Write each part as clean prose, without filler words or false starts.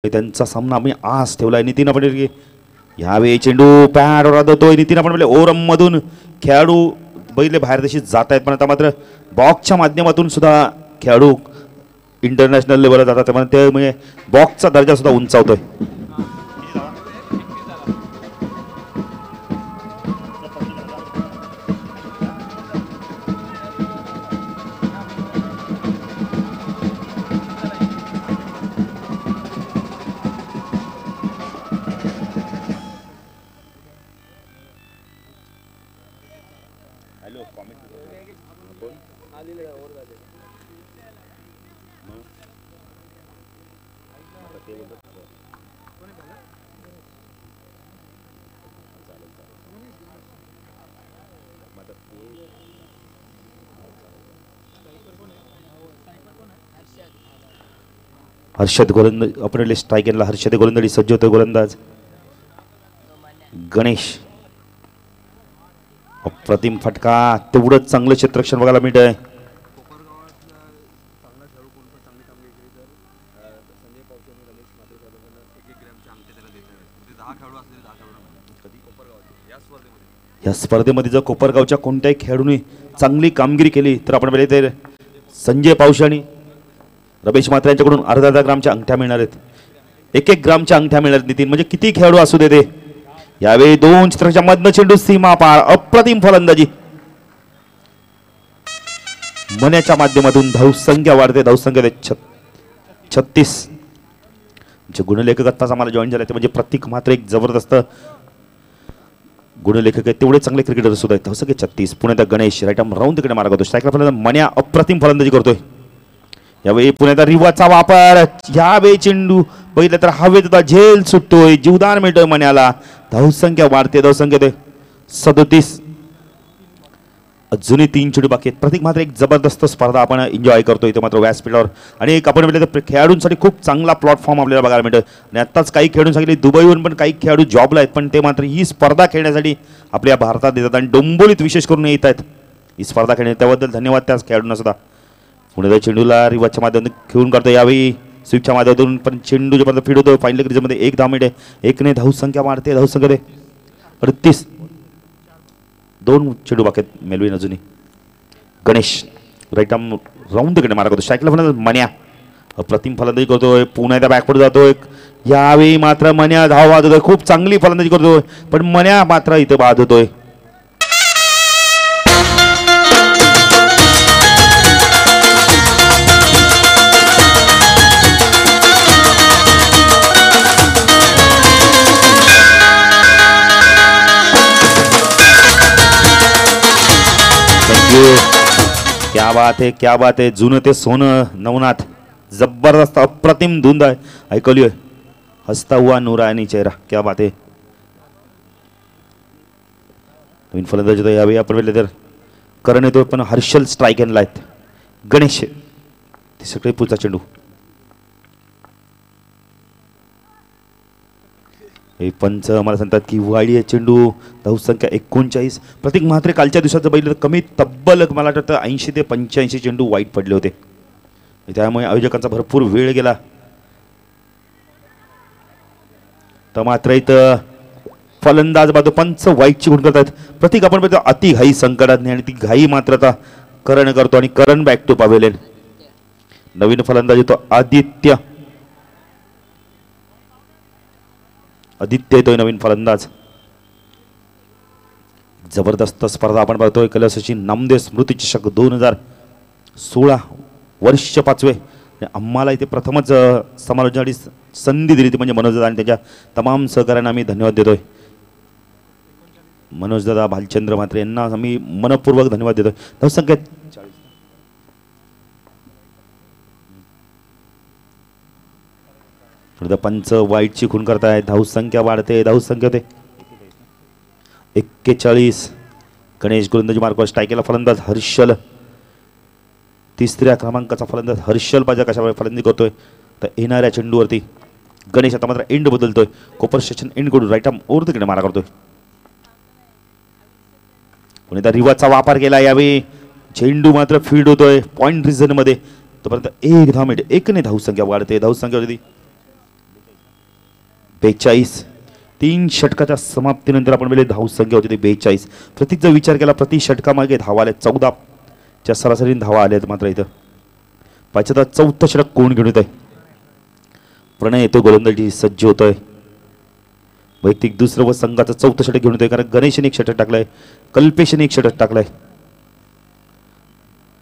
त्यांचा सामना आम्ही आज ठेवलाय. नितीन पटेल यावेळी चेंडू पॅडवर आदळतोय. नितीन पटेल ओव्हर मधून खेळाडू बैले बाहेर देशी जात आहेत, पण आता मात्र बॉक्सच्या माध्यमातून सुद्धा खेळाडू इंटरनॅशनल लेवलला जातात, पण ते म्हणजे बॉक्सचा दर्जा सुद्धा उंचावतोय. हर्षद गोलंदाज आपण स्ट्राईक केला. हर्षद गोलंदाजी सज्ज होतोय. गोलंदाज गणेश अप्रतिम फटका. तेवढंच चांगलं क्षेत्ररक्षण बघायला मिळत आहे. या स्पर्धेमध्ये जर कोपरगावच्या कोणत्याही खेळाडूने चांगली कामगिरी केली तर आपण पाहिले तर संजय पावशे आणि रमेश मात्रे यांच्याकडून अर्धा ग्रामच्या अंगठ्या मिळणार आहेत. 1-1 ग्रामच्या अंगठ्या मिळणार. नितीन म्हणजे किती खेळाडू असू दे ते. यावेळी दोन चित्राच्या मधनं चेंडू सीमा पार. अप्रतिम फलंदाजी. मन्याच्या माध्यमातून धावसंख्या वाढते. धावसंख्या 36. जे गुणलेखक आत्ताच आम्हाला जॉईन झाले ते म्हणजे प्रतीक मात्र एक जबरदस्त गुणलेखक आहे. तेवढे चांगले क्रिकेटर सुद्धा आहेत. धावसंख्या 36. पुण्याचा गणेश राईट आर्म राऊंड तिकडे मार्ग होतो. स्ट्राईकला फलंदाज मन्या अप्रतिम फलंदाजी करतोय. यावेळी पुण्याचा रिवाचा वापर. यावेळी चेंडू बघितलं तर हवेत होता. झेल सुटतोय. जीवदान मिळतोय मन्याला. धावसंख्या वाढते. धावसंख्या 37. अजूनही 3 चेंडू बाकी आहेत. प्रतीक मात्र एक जबरदस्त स्पर्धा आपण एन्जॉय करतोय इथे मात्र व्यासपीठावर. आणि एक आपण म्हटलं तर खेळाडूंसाठी खूप चांगला प्लॅटफॉर्म आपल्याला बघायला मिळतं. आणि आत्ताच काही खेळाडू सांगितले दुबईहून पण काही खेळाडू जॉबला आहेत, पण ते मात्र ही स्पर्धा खेळण्यासाठी आपल्या भारतात येतात आणि डोंबिवलीत विशेष करून येत आहेत ही स्पर्धा खेळणे. त्याबद्दल धन्यवाद त्या खेळाडूंना सुद्धा. पुणे चेंडूला रिवाजच्या माध्यमातून खेळून करतो. यावेळी स्विपच्या माध्यमातून पण चेंडूच्या पर्यंत फीड होतो. फायनल क्रिजमध्ये 1 धाव मिळते. 1ने धावसंख्या वाढते. धावसंख्या 38. 2 चेंडू बाकी आहेत. मेलविन अजूनही. गणेश राईट आर्म राऊंड तिकडे मारा करतो. स्ट्राईकला फलंदाज मन्या अप्रतिम फलंदाजी करतोय. पुण्याच्या बॅकवर जातोय. यावेळी मात्र मन्या धाव बाद होतोय. खूप चांगली फलंदाजी करतोय, पण मन्या मात्र इथे बाद होतोय. क्या बात है, क्या बात है. जुनं ते सोनं नवनाथ. जबरदस्त अप्रतिम धुंद आहे. ऐकली हसता हुआ नूरानी चेहरा. क्या बात है. नवीन फलंदाज यावेळी आपण पाहिलं तर करण येतो, पण हर्षल स्ट्राईक एंडला आहेत. गणेश ते सगळे पुढचा चेंडू. हे पंच मला सांगतात की वाडी चेंडू. धावसंख्या 39. प्रतीक म्हात्रे कालच्या दिवसाचं बैल कमी तब्बल मला वाटतं 80 ते 85 चेंडू वाईट पडले होते. त्यामुळे आयोजकांचा भरपूर वेळ गेला. तर मात्र इथं फलंदाज बाजू पंच वाईटची गुण करतात. प्रतीक आपण बघतो अति घाई संकटात नाही आणि ती घाई मात्र आता करण करतो आणि करण बॅक टू पवेलियन. नवीन फलंदाज येतो आदित्य. आदित्य येतोय नवीन फलंदाज. जबरदस्त स्पर्धा आपण बघतोय. कलसची नामदेव स्मृती चषक 2016 वर्ष 5वे. आम्हाला इथे प्रथमच समालोचनासाठी संधी दिली ती म्हणजे मनोजदादा आणि त्याच्या तमाम सहकार्यांना आम्ही धन्यवाद देतोय. मनोजदादा भालचंद्र म्हात्रे यांना आम्ही मनपूर्वक धन्यवाद देतोय. धावसंख्या 40. पंच वाईटची खून करताय. धावसंख्या वाढते. धावसंख्या 41. गणेश गोलंदाजी मार्कवर. स्ट्राईकला फलंदाज हर्षल. 3ऱ्या क्रमांकाचा फलंदाज हर्षल पाहिजे कशामुळे फलंदाजी करतोय. तर येणाऱ्या चेंडूवरती गणेश आता मात्र एंड बदलतोय. कोपर स्टेशन एंड कडून राईट आर्म ओव्हर तिकडे मारा करतोय. पुणे रिवाजचा वापर केला. यावेळी चेंडू मात्र फील्ड होतोय पॉइंट रिजन मध्ये. तोपर्यंत 1 धाव मिळते. 1ने धावसंख्या वाढते. धावसंख्या होती 42. 3 षटकाच्या समाप्तीनंतर आपण पाहिले धावसंख्या होती ते 42. प्रतीक जर विचार केला प्रति षटकामागे धावा आल्या 14 च्या सरासरीने धावा आल्यात. मात्र इथं पाहिजे तर 4थं षटक कोण घेऊन येत आहे. प्रणय येतो गोलंदाजी सज्ज होतोय. वैयक्तिक दुसरं व संघाचं 4थं षटक घेऊन येतोय कारण गणेशने 1 षटक टाकलंय, कल्पेशने 1 षटक टाकलंय.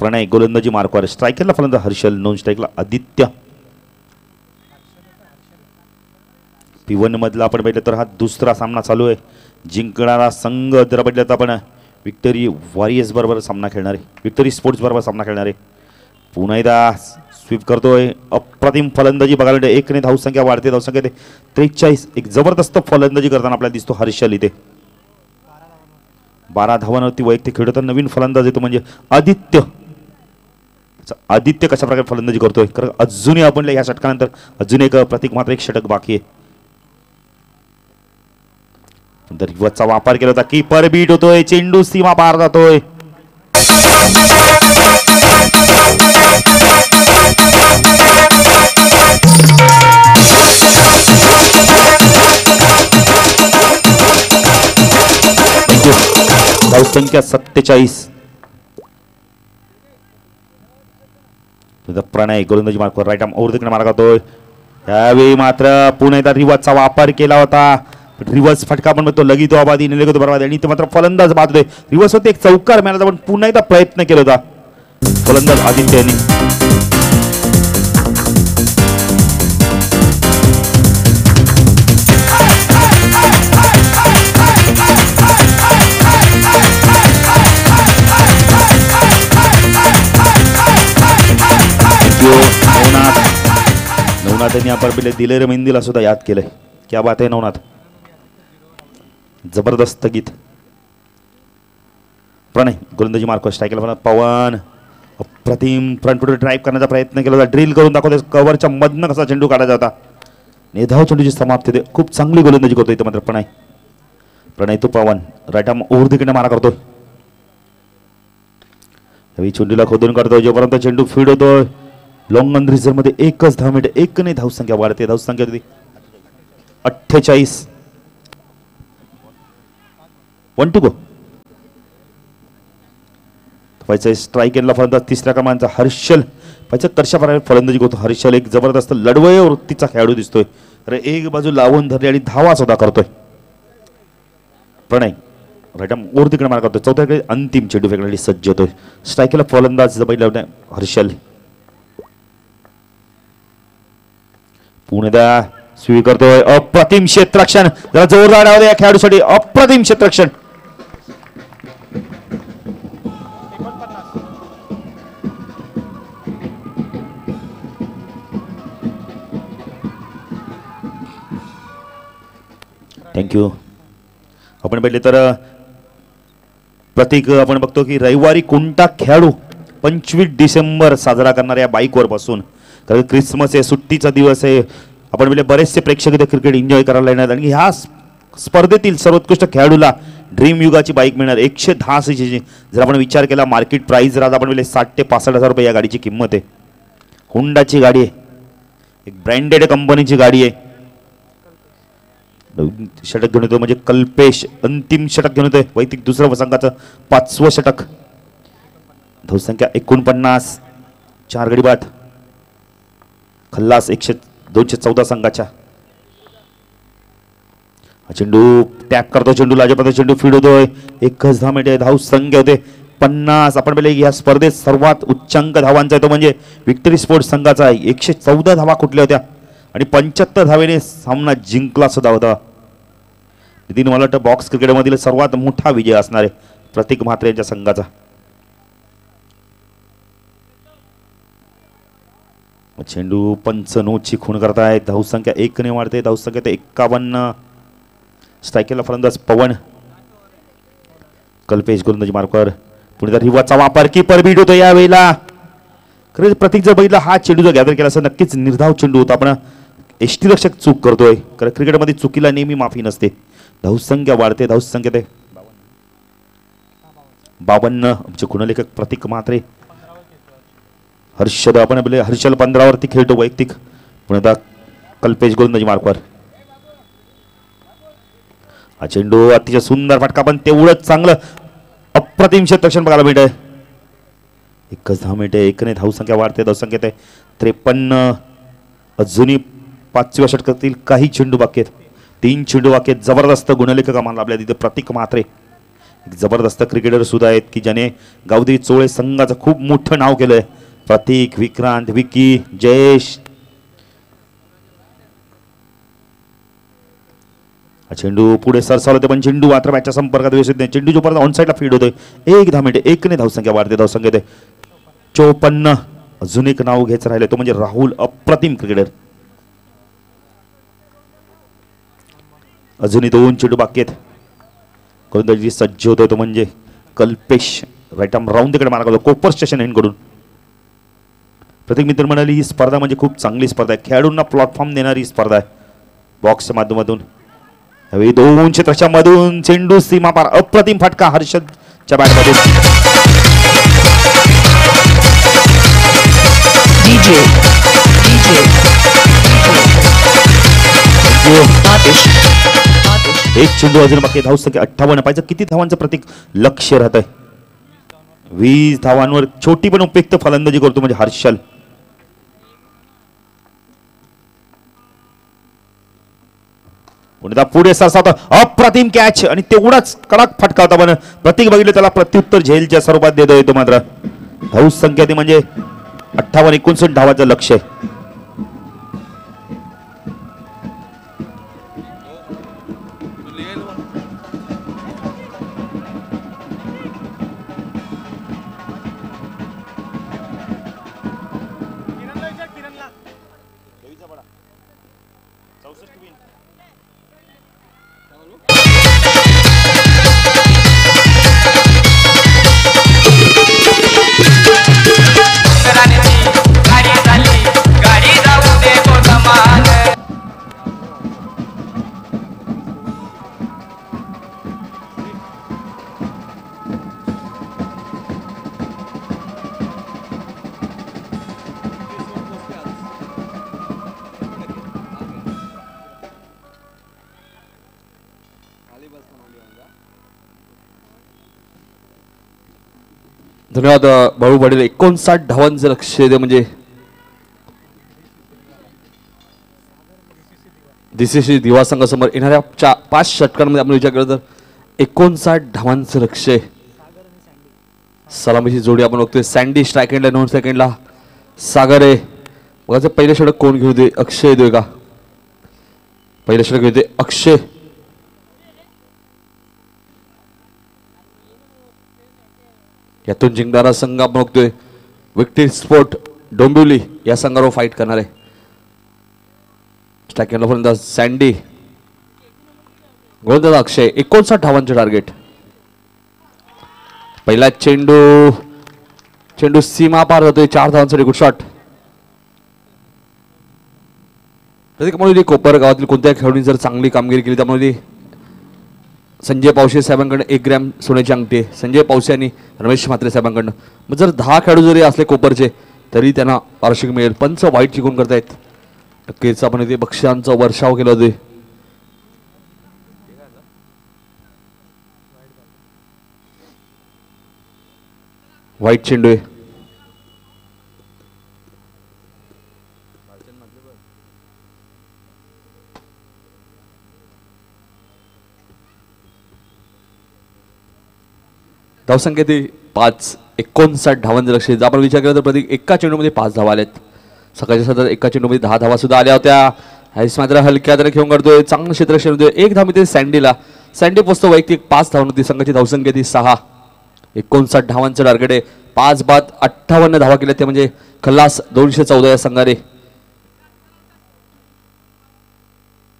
प्रणय गोलंदाजी मार्कवर. स्ट्रायकरला फलंदाज हर्षल, नॉन स्ट्राईकला आदित्य. P1 मधला आपण पाहिलं तर हा दुसरा सामना चालू आहे. जिंकणारा संघ जर पाहिलं तर आपण विक्टरी वॉरियर्स बरोबर सामना खेळणार आहे, विक्टरी स्पोर्ट्स बरोबर सामना खेळणार आहे. पुन्हा एकदा स्वीप करतोय. अप्रतिम फलंदाजी बघायला मिळते. 1 ने धावसंख्या वाढते, धावसंख्या ते 43. एक जबरदस्त फलंदाजी करताना आपल्याला दिसतो हर्षल इथे. 12 धावांवरती वैयक्तिक खेळतो. नवीन फलंदाज येतो म्हणजे आदित्य. आदित्य कशा प्रकारे फलंदाजी करतोय कारण अजूनही आपण या षटकानंतर अजून एक प्रतीक मात्र 1 षटक बाकी आहे. रिवर्सचा वापर केला होता. कीपर बीट होतोय, चेंडू सीमा पार जातोय. धावसंख्या 47. प्रणय गोलंदाजी मार्कवर right arm over the mark करतोय. यावेळी मात्र पुन्हा एकदा रिवर्सचा वापर केला होता. रिवर्स फटका पण तो लगेच आबादी निलगतो बरोबर आणि ते मात्र फलंदाज बाद होते. रिवर्स होते, एक चौकार मिळाला पण पुन्हा एकदा प्रयत्न केला होता फलंदाज आदित्यने. नवनाथांनी आपण पहिले दिलेर मेहंदीला सुद्धा याद केलंय. क्या बात आहे नवनाथ, जबरदस्त गीत. प्रणय गोलंदाजी मार्कवर. स्ट्राईकला पवन अप्रतिम फ्रंट फुट ड्राईव्ह करण्याचा प्रयत्न केला होता. ड्रिल करून दाखवतो कव्हरच्या मधनं कसा चेंडू काढायचा होता. निधाव चेंडूची समाप्ती होते. खूप चांगली गोलंदाजी करतो इथं मात्र प्रणय तो पवन राईट आर्म ओव्हर द मारा करतोय. चेंडूला खोदून काढतोय जोपर्यंत चेंडू फीड होतोय. लॉंग ऑन रिझर्व मध्ये 1च धाव मिळते. 1 ने धावसंख्या वाढते. धावसंख्या होती 48. 1 टू गो. पाहिजे स्ट्राईक एंडला फलंदाज 3ऱ्या क्रमांकाचा हर्षल. पाहिजे कशा प्रकारे फलंदाजी करतो हर्षल. एक जबरदस्त लढवय वृत्तीचा खेळाडू दिसतोय. अरे एक बाजू लावून धरली आणि धावा सुद्धा करतोय. प्रणय राईट आर्म ओव्हर तिकडे मार करतोय. 4थ्या अंतिम चेंडू फेकण्यासाठी सज्ज होतोय. स्ट्राईकला फलंदाज बैल हर्षल. पुणेदा स्वीकारतोय. अप्रतिम क्षेत्ररक्षण, जरा जोरदार आवाज या खेळाडूसाठी. अप्रतिम क्षेत्ररक्षण. थँक्यू. आपण पाहिले तर प्रतीक आपण बघतो की रविवारी कोणता खेळाडू 25 डिसेंबर साजरा करणाऱ्या बाईकवर बसून, कारण क्रिसमस आहे, सुट्टीचा दिवस आहे. आपण म्हणजे बरेचसे प्रेक्षक इथे क्रिकेट एन्जॉय करायला येणार आणि ह्या स्पर्धेतील सर्वोत्कृष्ट खेळाडूला ड्रीम युगाची बाईक मिळणार 110 सीसीची. जर आपण विचार केला मार्केट प्राइस जर आपण म्हणजे 60 ते 65,000 रुपये या गाडीची किंमत आहे. होंडाची गाडी आहे, एक ब्रँडेड कंपनीची गाडी आहे. षटक घेऊन येतो म्हणजे कल्पेश अंतिम षटक घेऊन येतोय. वैयक्तिक दुसरं संघाचं 5वं षटक. धावसंख्या 49. 4 गडी बाद. खल्लास 214 संघाच्या. चेंडू टॅप करतो. चेंडू लाजपत चेंडू फीड होतोय. 1च धाव मिळते. धावसंख्या होते 50. आपण पहिले या स्पर्धेत सर्वात उच्चांक धावांचा येतो म्हणजे विक्टरी स्पोर्ट्स संघाचा आहे. 114 धावा कुठल्या होत्या आणि 75 धावेने सामना जिंकला सुद्धा होता. नितीन मला वाटतं बॉक्स क्रिकेटमधील सर्वात मोठा विजय असणार आहे प्रतीक म्हात्रे यांच्या संघाचा. चेंडू पंच नोची खूण करतायत. धावसंख्या 1 ने वाढते. धावसंख्या ते 51. स्ट्राईकला फलंदाज पवन. कल्पेश गोलंदाजी मार्कवर. पुढे रिवाचा वापर कीपर बीट होतो यावेळेला. खरंच प्रतीक जर बघितला हा चेंडू जर गॅदर केला असं नक्कीच निर्धाव चेंडू होता. आपण यष्टीरक्षक चूक करतोय कारण क्रिकेटमध्ये चुकीला नेहमी माफी नसते. धावसंख्या वाढते. धावसंख्या ते 52. आमचे गुणलेखक प्रतीक म्हात्रे. हर्षद आपण हर्षल 15 वरती खेळतो वैयक्तिक. पुन्हा कल्पेश गोलंदाजी मार्कवर. हा चेंडू अतिशय सुंदर फटका, पण तेवढंच चांगलं अप्रतिम क्षेत्ररक्षण बघायला मिळतंय. एकच धावमिनिटे, एकने धावसंख्या वाढते, धावसंख्या ते 53. अजूनही 5व्या षटकातील काही चेंडू बाकी आहेत, 3 चेंडू बाकी आहेत. जबरदस्त गुणलेखक आम्हाला आपल्या तिथे प्रतीक म्हात्रे एक जबरदस्त क्रिकेटर सुद्धा आहेत की ज्याने गावदेवी चोळे संघाचं खूप मोठं नाव केलंय. प्रतीक, विक्रांत, विकी, जयेश. चेंडू पुढे सरसावला होते, पण चेंडू मात्र बॅटच्या संपर्कात व्यवस्थित नाही. चेंडू जोपर्यंत ऑन साईडला फीड होतोय, 1 धावमिनिटे, एकने धावसंख्या वाढते, धावसंख्या ते 54. अजून एक नाव घ्यायचं राहिले तो म्हणजे राहुल, अप्रतिम क्रिकेटर. अजूनही 2 चेंडू बाकी आहेत. गोलंदाजी सज्ज होतोय तो म्हणजे कल्पेश. राईट आर्म राऊंड तिकडे मारा करतो कोपर स्टेशन एंडकडून. प्रत्येक मित्र म्हणाली ही स्पर्धा म्हणजे खूप चांगली स्पर्धा आहे, खेळाडूंना प्लॅटफॉर्म देणारी स्पर्धा आहे. बॉक्सच्या माध्यमातून 2 क्षेत्राच्या मधून चेंडू सीमापार, अप्रतिम फटका हर्षदच्या बॅटमध्ये. एक चेंडू अजून बाकी, धावसंख्या 58. पाहिजे किती धावांचं प्रतीक लक्ष राहत आहे. 20 धावांवर छोटी पण उपयुक्त फलंदाजी करतो म्हणजे हर्षल. पुढे सरसावता, अप्रतिम कॅच आणि तेवढाच कडक फटका होता, पण प्रतीक बघितलं त्याला प्रत्युत्तर झेलच्या स्वरूपात देतोय तो. मात्र धावसंख्या ती म्हणजे 58-59 धावाचं लक्ष आहे. धन्यवाद भाऊ पाटील. 59 धावांचं लक्ष दे म्हणजे DCC दिवा संघासमोर येणाऱ्या 5 षटकांमध्ये आपण विचार केला तर 59 धावांचं लक्ष आहे. सलामीची जोडी आपण बघतोय. सँडी स्ट्राइक एंडला, 9 सेकंडला सागर आहे. बघायचं पहिलं षटक कोण घेऊ दे, अक्षय देऊ का? पहिलं षटक घेऊ दे अक्षय. यातून जिंकणारा संघ आपण बघतोय विक्टी स्पोर्ट डोंबिवली या संघावर फाईट करणार आहे. स्ट्राइक एंडला पर्यंत सँडी, गोलंदाज अक्षय. 59 धावांचे टार्गेट. पहिला चेंडू सीमा पार जातोय, 4 धावांसाठी गुड शॉट. प्रत्येक कोपर गावातील कोणत्या खेळाडूंनी जर चांगली कामगिरी केली त्यामुळे संजय पावसे साहेबांकडनं 1 ग्रॅम सोन्याची अंगठी आहे. संजय पावसे आणि रमेश म्हात्रे साहेबांकडनं. मग जर 10 खेळाडू जरी असले कोपरचे तरी त्यांना वार्षिक मिळेल. पंच वाईट चिकून करतायत. नक्कीच आपण इथे बक्षिसांचा वर्षाव केला होते. वाईट चेंडू आहे. धावसंख्या ती 5. 59 धावांचं लक्ष. जर आपण विचार केला तर प्रत्येक एका चेंडूमध्ये 5 धावा आल्यात. सकाळच्या सत्रात एका चेंडूमध्ये 10 धावा सुद्धा आल्या होत्या. हॅरिस मात्र हलक्या हाताने खेळून काढतोय, चांगलं क्षेत्ररक्षण होतोय. 1 धाव मिळते सँडीला. सँडी पोचतो वैयक्तिक 5 धावा होती. संघाची धावसंख्या ती 6. 59 धावांचं टार्गेट आहे. 5 बाद 58 धावा केल्या, ते म्हणजे खल्लास 214 या संघाने.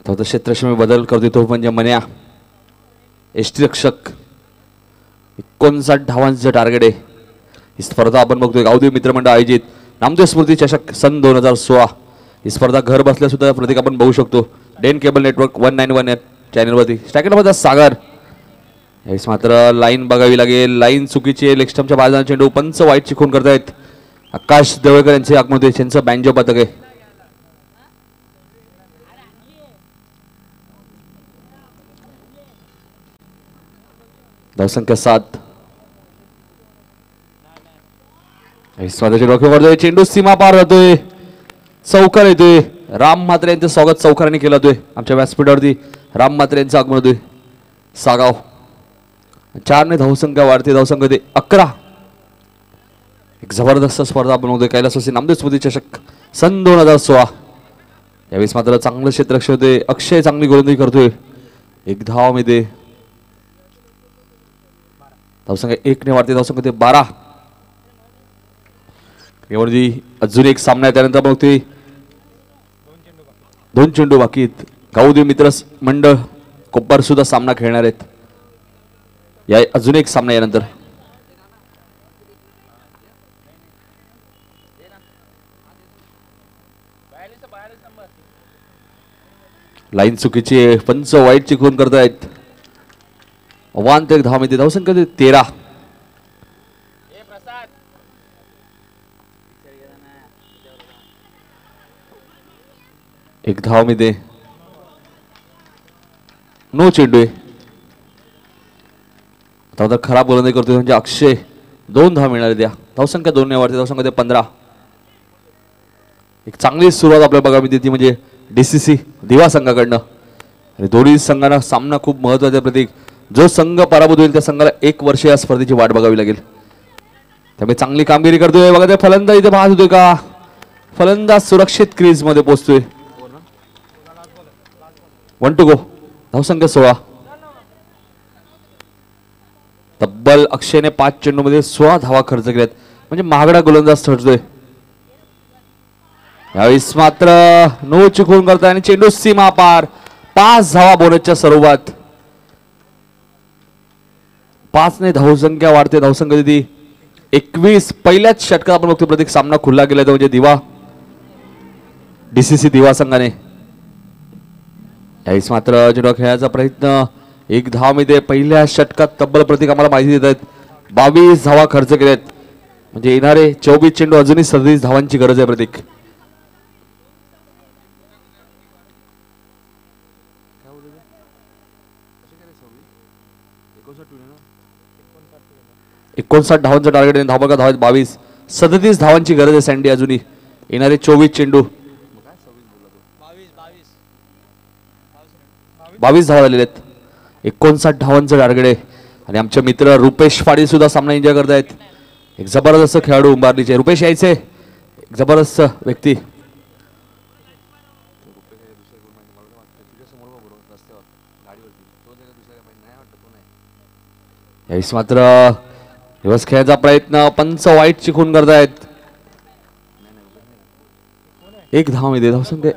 क्षेत्ररक्षण बदल करतोय तो म्हणजे मन्या, एसटी रक्षक. 59 धावांचं टार्गेट आहे. ही स्पर्धा आपण बघतोय गावदेवी मित्रमंडळ आयोजित नामदेव स्मृती चषक सन 2016. ही स्पर्धा घर बसल्या सुद्धा प्रतीक आपण बघू शकतो डेन केबल नेटवर्क 191 चॅनलवरती. स्ट्रायकरमध्ये सागर. यावेळेस मात्र लाईन बघावी लागेल. लाईन चुकीची. लेग स्टंपच्या बाजूला चेंडू. पंच वाईट चिखून करतायत. आकाश देवळकर यांचे आगमन, त्यांचं बँजो पथक आहे. धावसंख्या 7. स्वतःचे डोके वरतोय, चेंडू सीमा पार जातोय, चौकार येतोय. राम म्हात्रे यांचं स्वागत चौकाराने केलं जातोय. आमच्या व्यासपीठावरती राम म्हात्रे यांचं आगमन होतोय. सागाव 4 ने धावसंख्या वाढते. धावसंख्या ते 11. एक जबरदस्त स्पर्धा बनवतोय कैलासवासी नामदेव स्मृती चषक सन 2016. यावेळेस मात्र चांगलं क्षेत्ररक्षण होते. अक्षय चांगली गोलंदाजी करतोय. एक धाव मिळते. धावसंख्या 1 ने वाढते. धावसंख्या ते 12. यावरती अजून एक सामना आहे. त्यानंतर मग ते 2 चेंडू बाकी आहेत. गावदेव मित्र मंडळ कोप्पर सुद्धा सामना खेळणार आहेत. या अजून एक सामना यानंतर. लाईन चुकीची, पंच वाईटची खून करतायत. अवांत एक धाव मिळते. धावसंख्या 13. एक धाव मिळते. 9 चेंडू आहे. आता खराब गोलंदाजी करतोय म्हणजे अक्षय 2 धाव मिळणार द्या. धावसंख्या 2 ने वाढते. धावसंख्या 15. एक चांगली सुरुवात आपल्याला बघायला मिळते ती म्हणजे DCC दिवा संघाकडनं. आणि दोन्ही संघांना सामना खूप महत्वाचा प्रतीक. जो संघ पराभूत होईल त्या संघाला 1 वर्ष या स्पर्धेची वाट बघावी लागेल. त्यामुळे चांगली कामगिरी करतोय. बघा ते फलंदाज इथे बाद होतोय का? फलंदाज सुरक्षित क्रीज मध्ये पोहोचतोय. 1 to go. धावसंख्या 16. तब्बल अक्षयने 5 चेंडू मध्ये 16 धावा खर्च केल्यात. म्हणजे महागडा गोलंदाज ठरतोय. यावेळेस मात्र नो चुकून करताय आणि चेंडू सीमा पार. 5 धावा बोनसच्या स्वरूपात. 5 ने धावसंख्या वाढते. धावसंख्या ती 21. पहिल्याच षटकात आपण बघतो प्रत्येक सामना खुला गेला तो म्हणजे दिवा DCC दिवा संघाने. यावेळेस मात्र चेंडू खेळायचा प्रयत्न. एक धाव मिळते. पहिल्या षटकात तब्बल प्रतीक आम्हाला माहिती देत आहेत 22 धावा खर्च केल्यात. म्हणजे येणारे 24 चेंडू अजूनही 37 धावांची गरज आहे प्रतीक. एकोणसाठ धावांचं टार्गेट आहे. धावा धावा 22. 37 धावांची गरज आहे सँडी अजूनही. येणारे 24 चेंडू 22 धावा झालेले आहेत. 59 धावांचं टार्गेट आहे. आणि आमचे मित्र रुपेश पाटील सुद्धा सामना एन्जॉय करतायत. एक जबरदस्त खेळाडू उंबारलीचे. रुपेश यायचे एक जबरदस्त व्यक्ती. यावेळेस मात्र दिवस खेळायचा प्रयत्न. पंच वाईट चिकून करतायत. एक धाव मिळते. धावसंख्या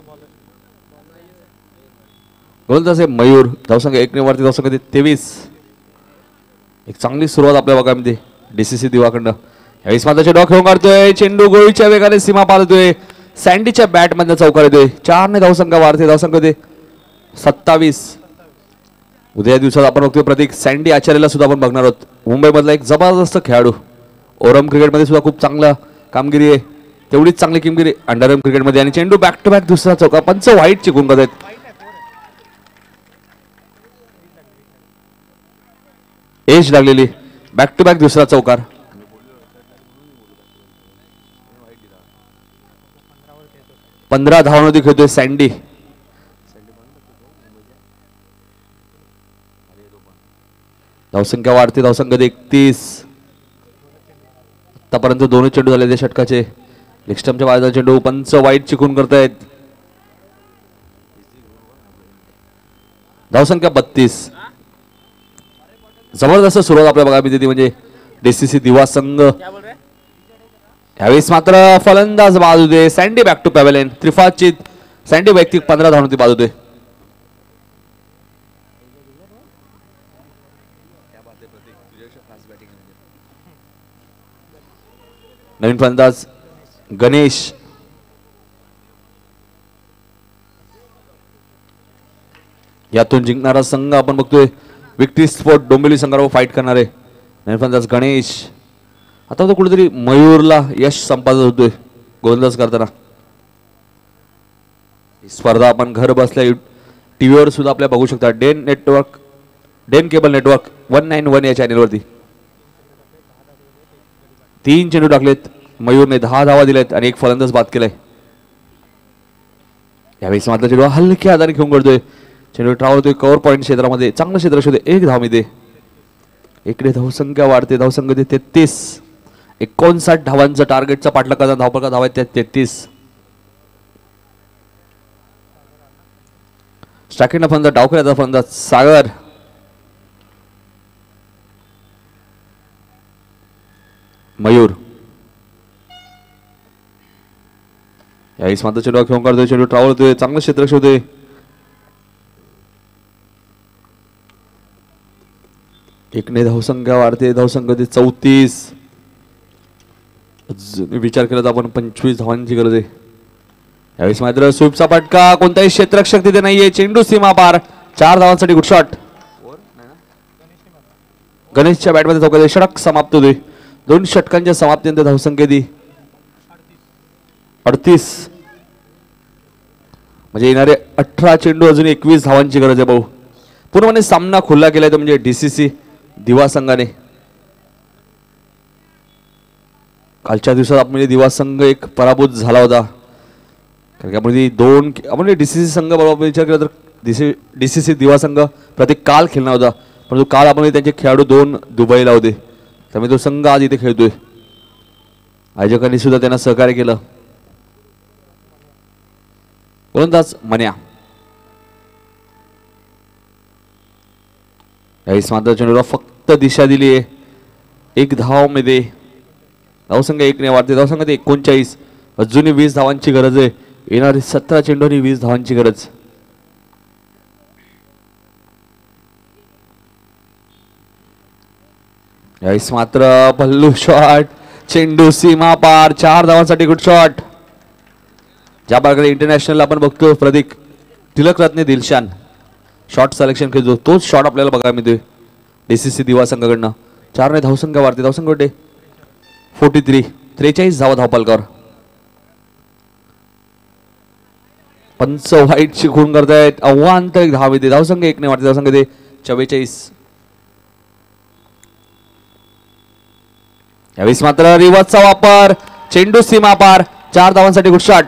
गोलंदाज आहे मयूर. धावसंख्या 1 ने वाढते. धावसंख्या 23. एक चांगली सुरुवात आपल्या बघा मिळते DCC दिवाकडनं. यावेळेस मात्र चेंडू खेळून काढतोय. चेंडू गोळीच्या वेगाने सीमा पार होतोय. सँडीच्या बॅट मधनं चौकार येतोय. 4 ने धावसंख्या वाढते. धावसंख्या 27. उद्या दिवसात आपण बघतोय प्रतीक सँडी आचार्यला सुद्धा आपण बघणार आहोत. मुंबईमधला एक जबरदस्त खेळाडू. ओरम क्रिकेटमध्ये सुद्धा खूप चांगला कामगिरी आहे. तेवढीच चांगली कामगिरी अंडरआर्म क्रिकेटमध्ये. आणि चेंडू बॅक टू बॅक दुसरा चौका. पंच वाईट चिकून करत आहेत. एज लागलेली. बॅक टू बॅक दुसरा चौकार. 15 धावांमध्ये खेळतोय सँडी. धावसंख्या वाढते. धावसंख्या 31. आतापर्यंत 2 चेंडू झाले त्या षटकाचे. लेगस्टम्पच्या बाजूला चेंडू पंच वाईट चिकून करतायत. धावसंख्या 32. जबरदस्त सुरुवात आपल्या बघायला मिळते म्हणजे DCC दिवा संघ. यावेळेस मात्र फलंदाज बाद होते. Sandy back to pavilion. त्रिफाचित सँडी वैयक्तिक 15 धावांवरती बाद होते. नवीन फलंदाज गणेश. यातून जिंकणारा संघ आपण बघतोय विक्ट्री स्पोर्ट डोंबिवली संघावर फाईट करणार आहे. नवीन फलंदाज गणेश. आता तो कुठेतरी मयूरला यश संपादन होतोय गोलंदाज करताना. ही स्पर्धा आपण घर बसल्या टीव्हीवर सुद्धा आपल्या बघू शकता. डेन केबल नेटवर्क 191 या चॅनेलवरती. 3 चेंडू टाकलेत. मयूरने 10 धावा दिल्यात आणि एक फलंदाज बाद केलाय. यावेळेस मात्र चेंडू हलक्या हाताने घेऊन करतोय. चेंडू ट्रॅव्हल होतोय कव्हर पॉईंट क्षेत्रामध्ये. चांगलं क्षेत्र शोधे. एक धाव मिळते. इकडे धावसंख्या वाढते. धावसंख्या 33. 59 धावांचं टार्गेटचा पाठलाग करताना धावपळ धावा आहेत 33. स्ट्रायकिंगला फलंदाज डावखुऱ्याचा फलंदाज सागर. मयूर यावेळेस मात्र चेंडू घेऊन काढतोय. चेंडू ट्रॅव्हल होतोय. चांगलं क्षेत्र शोधतोय. एकने धावसंख्या वाढते. धावसंख्या 34. विचार केला तर आपण 25 धावांची गरज आहे. यावेळेस मात्र स्वीपचा फटका. कोणताही क्षेत्ररक्षक तिथे नाहीये. चेंडू सीमा पार. 4 धावांसाठी गुड शॉट. गणेशच्या बॅटमध्ये चौका षटक समाप्त होते. 2 षटकांच्या समाप्तीनंतर धावसंख्या दी 38. म्हणजे येणारे 18 चेंडू अजून 21 धावांची गरज आहे भाऊ. पूर्णपणे सामना खुल्ला केलाय तो म्हणजे डीसीसी दिवा संघाने. कालच्या दिवसात आपण दिवा संघ एक पराभूत झाला होता. कारण की आपण डीसीसी संघ बरोबर विचार केला तर डीसीसी दिवा संघ प्रत्येक काल खेळणार होता. परंतु काल आपण त्यांचे खेळाडू 2 दुबईला होते. त्यामुळे तो संघ आज इथे खेळतोय. आयोजकांनी सुद्धा त्यांना सहकार्य केलं. गोलंदाज मन्या. यावेळेस मात्र चेंडूला फक्त दिशा दिली आहे. 1 धाव मध्ये धावसंख्या 1 ने वाढते. धावसंख्या 39. अजूनही 20 धावांची गरज आहे. येणारी 17 चेंडू आणि 20 धावांची गरज. यावेळेस मात्र भल्लू शॉट. चेंडू सीमा पार. 4 धावांसाठी गुड शॉट. ज्या प्रकारे इंटरनॅशनल आपण बघतो प्रतीक तिलक रत्ने दिलशान शॉट सिलेक्शन खेळतो तोच शॉट आपल्याला बघायला मिळतोय डीसीसी दिवा संघाकडनं. 4 ने धावसंख्या वाढते. धावसंख्या वाढते 43. 43 धावा धावपालकावर. पंच वाईट शिकून करतायत. आव्हानांतर 10 मिळते. धावसंख्या 1 ने वाढते. धावसंख्या 44. यावेळेस मात्र रिवर्सचा वापर. चेंडू सीमा पार. 4 धावांसाठी गुड शॉट.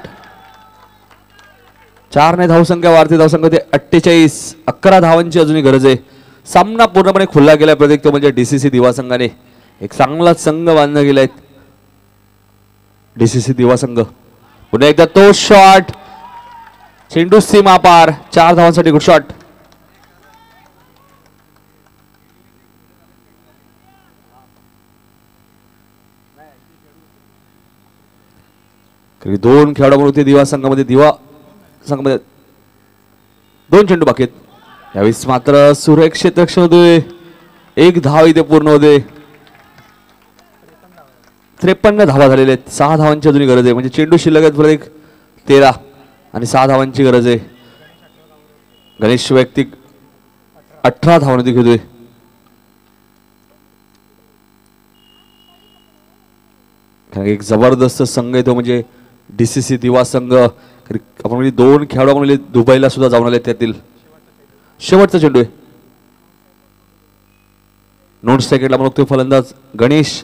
4 ने धावसंख्या वाढते. धावसंख्या 48. 11 धावांची अजूनही गरज आहे. सामना पूर्णपणे खुल्ला गेलाय प्रत्येक तो म्हणजे डीसीसी दिवा संघाने. एक चांगला संघ बांधला गेलाय डीसीसी दिवा संघ. पुन्हा एकदा तो शॉट. चेंडू सीमा पार. 4 धावांसाठी गुड शॉट. दोन खेळाडू होते दिवा संघामध्ये. दिवा संघामध्ये 2 चेंडू बाकी आहेत. यावेळेस मात्र सुरेख क्षेत्ररक्षण होते. 1 धाव इथे पूर्ण होते. 53 धावा झालेल्या आहेत. 6 धावांची अजूनही गरज आहे. म्हणजे चेंडू शिल्लक आहेत प्रत्येक 13 आणि 6 धावांची गरज आहे. गणेश वैयक्तिक 18 धावांमध्ये खेळतोय. एक जबरदस्त संघ आहे तो म्हणजे डीसीसी दिवा संघ. आपण म्हणजे 2 खेळाडू आपण दुबईला सुद्धा जाऊन आले. त्यातील शेवटचा चेंडू आहे. नोट सेकंडला आपण बघतोय फलंदाज गणेश.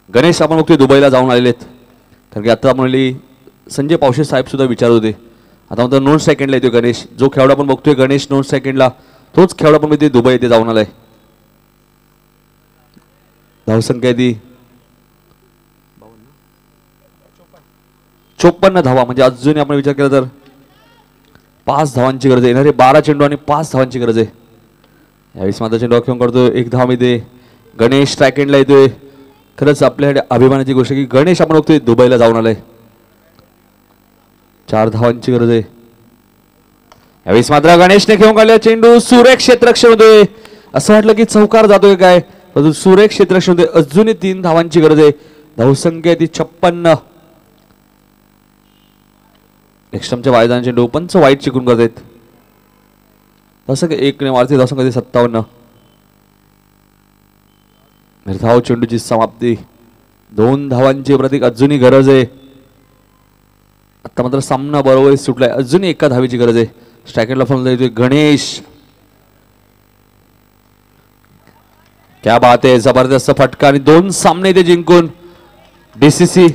गणेश आपण बघतोय दुबईला जाऊन आलेले आहेत. कारण की आता म्हणली संजय पावशे साहेब सुद्धा विचारत होते. आता मात्र नोट सेकंडला येतोय गणेश. जो खेळाडू आपण बघतोय गणेश नोट सेकंडला तोच खेळाडू आपण म्हणजे दुबई येथे जाऊन आलाय. धावसंख्या ती 54 धावा. म्हणजे अजूनही आपण विचार केला तर 5 धावांची गरज आहे. येणारे 12 चेंडू आणि 5 धावांची गरज आहे. यावेळेस मात्र चेंडू घेऊन करतो. 1 धाव मध्ये गणेश स्ट्राईक एंडला येतोय. खरंच आपल्याकडे अभिमानाची गोष्ट की गणेश आपण बघतोय दुबईला जाऊन आलाय. 4 धावांची गरज आहे. यावेळेस मात्र गणेशने घेऊन काढला चेंडू. सुरेख क्षेत्ररक्षण होतोय. असं वाटलं की चौकार जातोय काय परंतु सुरेख क्षेत्ररक्षण होते. अजूनही 3 धावांची गरज आहे. धावसंख्या ती 56. एक्स्ट्रमच्या वायदान चेंडू पंच वाईट चिकून करतात. धावसंख्या 1 ने वाढते. धावसंख्या 57. निर्धाव चेंडूची समाप्ती. 2 धावांची प्रतीक अजूनही गरज आहे. आता मात्र सामना बरोबर सुटलाय. अजूनही 1 धावेची गरज आहे. स्ट्रायकरला फलंदाज येतोय गणेश. क्या बात आहे, जबरदस्त फटका आणि 2 सामने ते जिंकून डीसीसी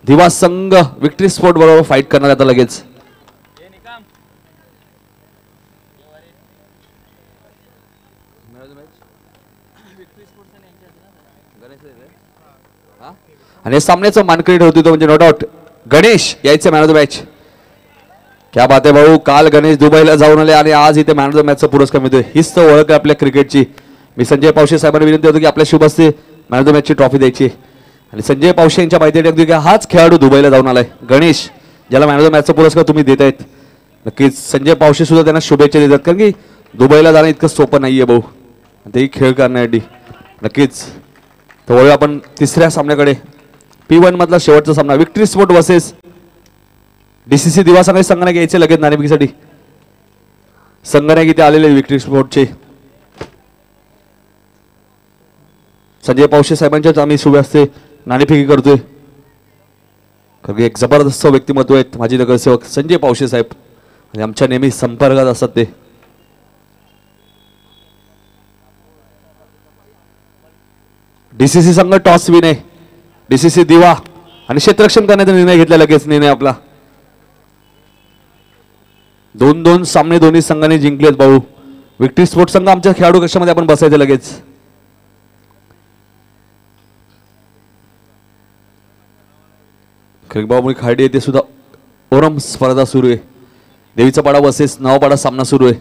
दिवा संघ विक्ट्री स्पोर्ट बरोबर फाईट करणार आता लगेच. आणि सामन्याचं मानकरी ठेवतो तो म्हणजे नो डाऊट गणेश यायचं मॅन ऑफ द मॅच. क्या बात आहे भाऊ, काल गणेश दुबईला जाऊन आले आणि आज इथे मॅन ऑफ द मॅचचा पुरस्कार मिळतोय. हीच तर ओळख आहे आपल्या क्रिकेटची. मी संजय पावशे साहेबांना विनंती होतो की आपल्या शुभ हस्ते मॅन ऑफ द मॅचची ट्रॉफी द्यायची आणि संजय पावशे यांच्या माहिती टाकतो की हाच खेळाडू दुबईला जाऊन आलाय गणेश, ज्याला मॅन ऑफ द मॅचचा पुरस्कार तुम्ही देत आहेत. नक्कीच संजय पावशे सुद्धा त्यांना शुभेच्छा देतात, कारण की दुबईला जाणं इतकं सोपं नाहीये भाऊ, तेही खेळ करण्यासाठी. नक्कीच तर वळूया आपण तिसऱ्या सामन्याकडे. P1 मधला शेवटचा सामना विक्ट्री स्पोर्ट वर्सेस डीसीसी दिवा संघ. संघाने घ्यायचे लगेच नाणेफेकीसाठी. संघाने इथे आलेले विक्ट्री स्पोर्टचे संजय पावशे साहेबांच्याच आम्ही शुभ हस्ते नाणेफेकी करतोय, कारण की एक जबरदस्त व्यक्तिमत्व आहेत माजी नगरसेवक संजय पावशे साहेब आणि आमच्या नेहमी संपर्कात असतात ते. डीसीसी संघ टॉस विन आहे. डीसीसी दिवा आणि क्षेत्ररक्षण करण्याचा निर्णय घेतला लगेच. निर्णय आपला 2-2 सामने दोन्ही संघाने जिंकलेत भाऊ. विक्ट्री स्पोर्ट संघ आमच्या खेळाडू कक्षामध्ये आपण बसायचं लगेच. खिरबाबुळी खाडी येथे सुद्धा ओरम स्पर्धा सुरू आहे. देवीचा पाडा वर्सेस नवापाडा सामना सुरू आहे.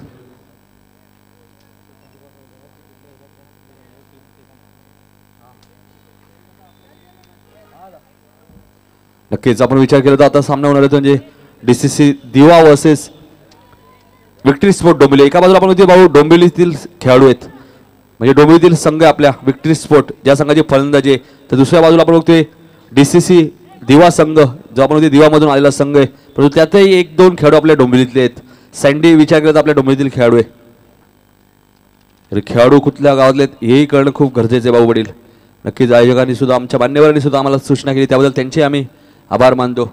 नक्कीच आपण विचार केला तर आता सामना होणार आहे म्हणजे डीसीसी दिवा वर्सेस विक्ट्री स्पोर्ट डोंबिवली. एका बाजूला आपण म्हणतो भाऊ डोंबिवलीतील खेळाडू आहेत, म्हणजे डोंबिवलीतील संघ आपल्या विक्ट्री स्पोर्ट ज्या संघाची फलंदाजी आहे, तर दुसऱ्या बाजूला आपण बघतोय डीसीसी दिवा संघ जो आपण म्हणतो दिवामधून आलेला संघ आहे, परंतु त्यातही 1-2 खेळाडू आपल्या डोंबिवलीतले आहेत. सँडी विचार केला तर आपल्या डोंबिवलीतील खेळाडू आहे. तर खेळाडू कुठल्या गावातले आहेत हेही कळणं खूप गरजेचं आहे भाऊ वडील. नक्कीच आयोजकांनी सुद्धा आमच्या मान्यवरांनी सुद्धा आम्हाला सूचना केली, त्याबद्दल त्यांचे आम्ही आभार मानतो.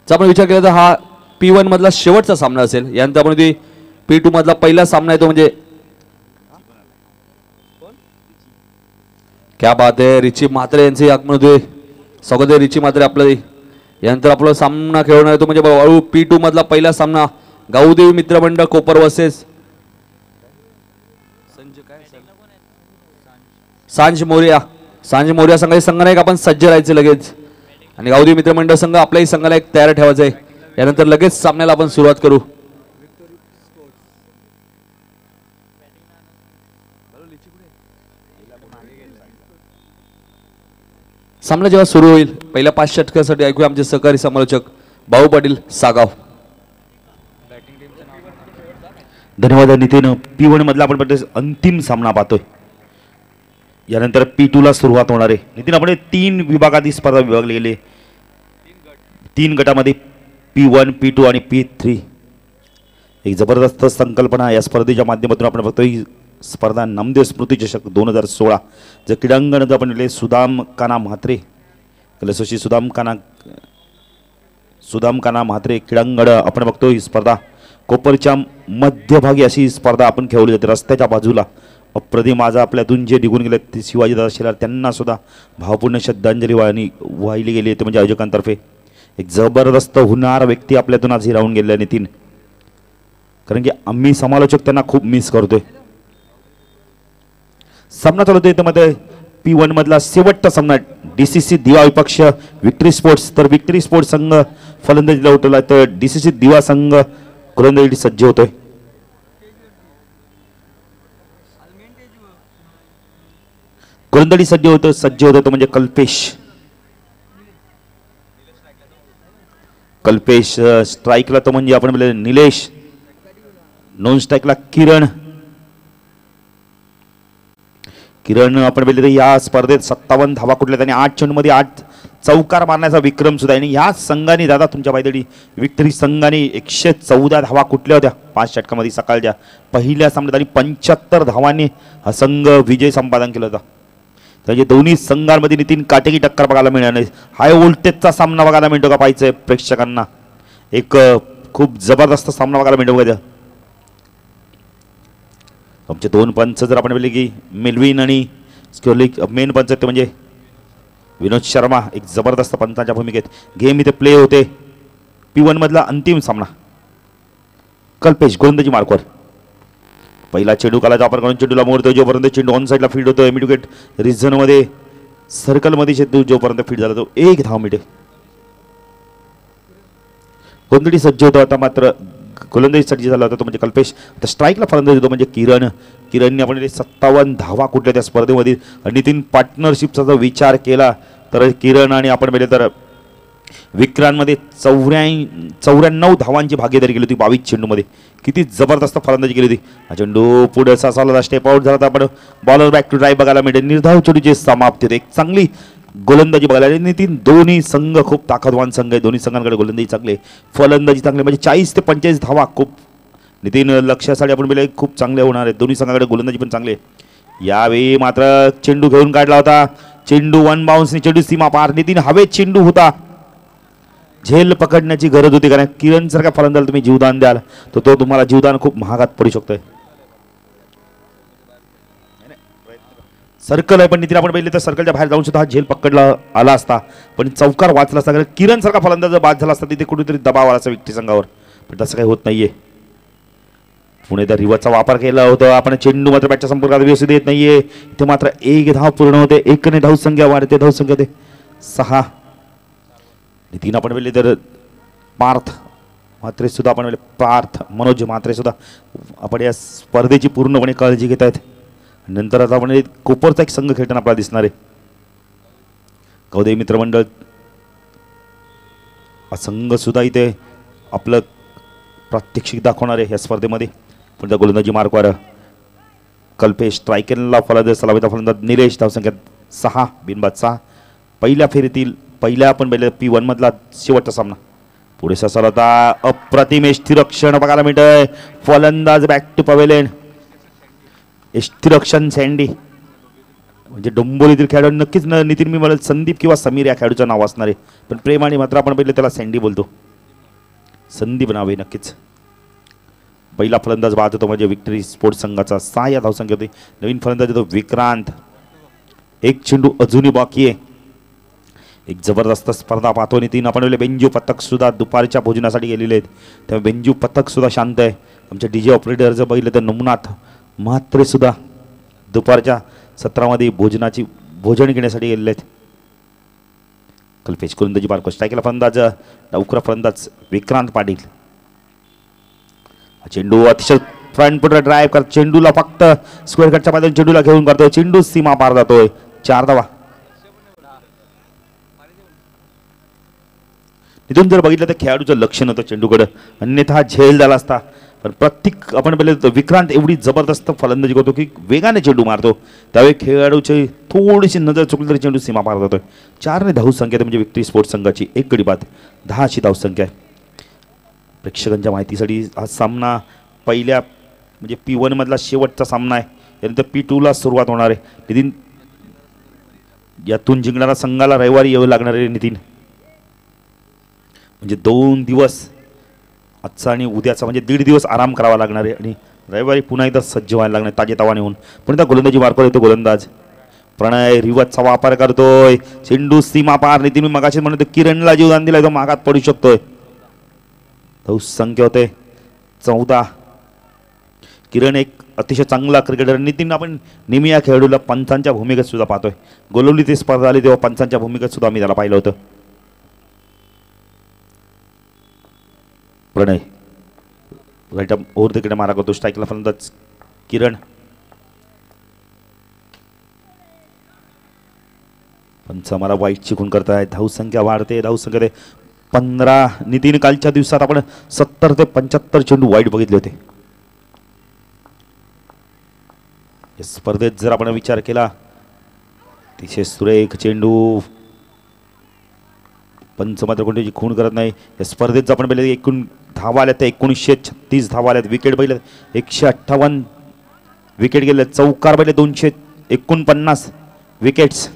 जर आपण विचार केला तर हा P1 मधला शेवटचा सामना असेल. यानंतर आपण P2 मधला पहिला सामना आहे तो म्हणजे क्या बात आहे रिची म्हात्रे यांचे आगमन होते. स्वागत आहे रिची म्हात्रे आपलं. यानंतर आपला सामना खेळवणार आहे तो म्हणजे हळू P2 मधला पहिला सामना गाऊदेवी मित्रमंडळ कोपर वर्सेस सांज मोर्या. सांज मोर्या संघाने एक आपण सज्ज राहायचे लगेच आणि गाऊदेवी मित्रमंडळ संघ आपल्याही संघाला एक तयार ठेवायचं आहे. यानंतर लगेच सामन्याला आपण सुरुवात करू. सामना जेव्हा सुरू होईल पहिल्या 5 षटकासाठी ऐकूया आमचे सहकारी समालोचक भाऊ पाटील सागाव. धन्यवाद नितीन. P1 मधला आपण अंतिम सामना पाहतोय. यानंतर P2 ला सुरुवात होणार आहे. नितीन आपण 3 विभागात ही स्पर्धा विभागली गेली. 3 गटामध्ये P1, P2 आणि P3. एक जबरदस्त संकल्पना या स्पर्धेच्या माध्यमातून आपण बघतोय. ही स्पर्धा नामदेव स्मृती चषक 2016 जे क्रीडांगण आपण बनले सुदाम काना म्हात्रे कलसोशी सुदाम काना म्हात्रे क्रीडांगण आपण बघतो. ही स्पर्धा कोपरच्या मध्यभागी अशी स्पर्धा आपण खेळवली जाते. रस्त्याच्या बाजूला अप्रतिम आज आपल्यातून जे निघून गेले ते शिवाजीदादा शेलार त्यांना सुद्धा भावपूर्ण श्रद्धांजली वाहिली गेली ते म्हणजे आयोजकांतर्फे. एक जबरदस्त होणार व्यक्ती आपल्यातून आज हिरावून गेले नितीन, कारण की आम्ही समालोचक त्यांना खूप मिस करतोय. सामना चालू होता मध्ये P1 मधला शेवटचा सामना डीसीसी दिवा विपक्ष विक्ट्री स्पोर्ट्स. तर विक्ट्री स्पोर्ट्स संघ फलंदाजीला उठवला तर डीसीसी दिवा संघ गोलंदाजीसाठी सज्ज होतोय. गोलंदाजी सज्ज होतो म्हणजे कल्पेश स्ट्राईकला तो म्हणजे आपण बोलले निलेश. नॉन स्ट्राईकला किरण आपण बोलले तर या स्पर्धेत 57 धावा कुठल्या त्यांनी 8 चेंडूमध्ये 8 चौकार मारण्याचा विक्रम सुद्धा. आणि या संघाने दादा तुमच्या पायदडी विक्ट्री संघाने 114 धावा कुठल्या होत्या 5 षटकामध्ये सकाळच्या पहिल्या सामन्यात आणि 75 धावांनी हा संघ विजय संपादन केला होता. म्हणजे दोन्ही संघांमध्ये नितीन काटेकी टक्कर बघायला मिळणार नाही. हाय व्होल्टेजचा सामना बघायला मिळतो का पाहायचंय प्रेक्षकांना. एक खूप जबरदस्त सामना बघायला मिळतो का. आमचे दोन पंच जर आपण पाहिले की मेलविन आणि मेन पंच ते म्हणजे विनोद शर्मा एक जबरदस्त पंचांच्या भूमिकेत गेम इथे प्ले होते. P1 मधला अंतिम सामना. कल्पेश गोलंदाजी मार्कवर पहिला चेंडू कालाचा वापर करून चेंडूला मोडतो जोपर्यंत चेंडू ऑन साईडला फीड होतो. मिड विकेट रिझन मध्ये सर्कल मध्ये चेंडू जोपर्यंत फीड झाला तो 1 धाव मिळते. गोंधळी सज्ज होतो आता मात्र गोलंदाजीसाठी झाला होता तो म्हणजे कल्पेश. आता स्ट्राईकला फलंदाजी होतो म्हणजे किरणने आपण 57 धावा कुठल्या त्या स्पर्धेमध्ये नितीन पार्टनरशिपचा जर विचार केला तर किरण आणि आपण पाहिले तर विक्रांतमध्ये 94 धावांची भागीदारी केली होती 22 चेंडूमध्ये. किती जबरदस्त फलंदाजी केली होती. हा चेंडू पुढे साला स्टेप आउट झाला. आपण बॉलर बॅक टू ड्राईव्ह बघायला मिळते. निर्धाव चेंडूची समाप्ती होते. एक चांगली गोलंदाजी बघायला नितीन. दोन्ही संघ खूप ताकदवान संघ आहे. दोन्ही संघांकडे गोलंदाजी चांगली फलंदाजी चांगली म्हणजे 40 ते 45 धावा खूप नितीन लक्ष्यासाठी आपण बोलले खूप चांगले होणार आहेत. दोन्ही संघाकडे गोलंदाजी पण चांगली आहे. यावेळी मात्र चेंडू घेऊन काढला होता. चेंडू वन बाउन्सने चेंडू सीमा पार. नितीन हवेत चेंडू होता. झेल पकडण्याची गरज होती कारण किरण सारखा फलंदाज तुम्ही जीवदान द्याल तर तो तुम्हाला जीवदान खूप महागात पडू शकतोय. सर्कल आहे पण नितीन आपण पाहिले तर सर्कलच्या बाहेर जाऊन सुद्धा हा झेल पकडला आला असता पण चौकार वाचला असता कारण किरण सारखा फलंदाज बाद झाला असता तिथे कुठेतरी दबाव आला असता विक्टी संघावर पण तसं काही होत नाहीये. पुणे त्या रिव्हरचा वापर केला होता. आपण चेंडू मात्र बॅटच्या संपर्कात व्यवस्थित येत नाहीये. इथे मात्र 1 धाव पूर्ण होते. 1 ने धावसंख्या वाढते. धावसंख्या ते 6. नितीन आपण पाहिले तर पार्थ मात्रे सुद्धा आपण पाहिले पार्थ मनोज मात्रे सुद्धा आपण या स्पर्धेची पूर्णपणे काळजी घेत आहेत. नंतर आता आपण कोपरचा एक संघ खेळताना आपल्याला दिसणार आहे. गौदेवी मित्रमंडळ हा संघ सुद्धा इथे आपलं प्रात्यक्षिक दाखवणार आहे या स्पर्धेमध्ये. पण त्या गोलंदाजी मार्कवर कल्पेश स्ट्रायकरला फलंदाज सलामीचा फलंदाज निलेश धावसंख्या 6 बिनबाद 6. पहिल्या फेरीतील पहिल्या आपण पाहिलं P1 मधला शेवटचा सामना. पुढे ससाल होता. अप्रतिम स्थिरक्षण बघायला मिळतंय. फलंदाज बॅक टू पवेलियन. स्थिरक्षण सँडी म्हणजे डोंबोलीतील खेळाडू नक्कीच नितीन मी मला संदीप किंवा समीर या खेळाडूचं नाव असणार आहे पण प्रेमाने मात्र आपण पहिले त्याला सँडी बोलतो. संदीप नाव आहे नक्कीच. पहिला फलंदाज बाद होतो म्हणजे विक्टरी स्पोर्ट्स संघाचा 6 या धावसंख्या होती. नवीन फलंदाज होतो विक्रांत. एक चेंडू अजूनही बाकी आहे. एक जबरदस्त स्पर्धा पाहतो नितीन आपण बेंजू पथक सुद्धा दुपारच्या भोजनासाठी गेलेले आहेत त्यामुळे बेंजू पथक सुद्धा शांत आहे. आमच्या डीजे ऑपरेटर जर बघितलं तर नमनाथ म्हात्रे सुद्धा दुपारच्या सत्रामध्ये भोजन घेण्यासाठी गेलेले आहेत. कल्पेश गोलंदाजी बारको स्ट्राईकला फलंदाज नौकरा फलंदाज विक्रांत पाटील. चेंडू अतिशय फ्रंट पुढे ड्राईव्ह करत चेंडूला फक्त स्क्वेअर कटच्या पासून चेंडूला घेऊन करतोय. चेंडू सीमा पार जातोय. 4 धावा. इथून जर बघितलं तर खेळाडूचं लक्ष नव्हतं चेंडूकडे अन्यथा झेल झाला असता पण प्रत्येक आपण पाहिलं विक्रांत एवढी जबरदस्त फलंदाजी करतो की वेगाने चेंडू मारतो त्यावेळी खेळाडूची थोडीशी नजर चुकली तरी चेंडू सीमा पार जातोय. 4 ने धावसंख्या म्हणजे विक्टरी स्पोर्ट्स संघाची. 1 गडी बाद 10 अशी धावसंख्या आहे. प्रेक्षकांच्या माहितीसाठी हा सामना पहिल्या म्हणजे P1 मधला शेवटचा सामना आहे. त्यानंतर P2 सुरुवात होणार आहे. नितीन यातून जिंकणारा संघाला रविवारी येऊ लागणार आहे नितीन. म्हणजे 2 दिवस आजचा आणि उद्याचा म्हणजे 1.5 दिवस आराम करावा लागणार आहे आणि रविवारी पुन्हा एकदा सज्ज व्हायला लागणार ताजेतवाने होऊन. पण त्या गोलंदाजी मार्कवर येतो गोलंदाज प्रणय रिवतचा वापर करतोय. चेंडू सीमा पार. नितीन मी मगाशी म्हणतो किरणला जीवदान दिलाय तो मागात पडू शकतोय. धावसंख्या होते 14. किरण एक अतिशय चांगला क्रिकेटर. नितीन आपण नेहमी या खेळाडूला पंचांच्या भूमिकेत सुद्धा पाहतोय. गोलवली ते स्पर्धा आली तेव्हा पंचांच्या भूमिकेत सुद्धा आम्ही त्याला पाहिलं होतं. प्रणय राईट ओव्हर तिकडे मारा करतो. स्ट्राईकला फलंदाज किरण. पंच मला वाईटची खूण करताय. धावसंख्या वाढते. धावसंख्या 15. नितीन कालच्या दिवसात आपण 70 ते 75 चेंडू वाईट बघितले होते. या स्पर्धेत जर आपण विचार केला अतिशय सुरेख चेंडू. पंच मात्र कोणत्याची खूण करत नाही. या स्पर्धेत आपण पहिले एकूण धावा आल्या त्या 1936 धावा आल्यात. विकेट पहिले 158 विकेट गेले. चौकार पहिले 249 विकेट्स.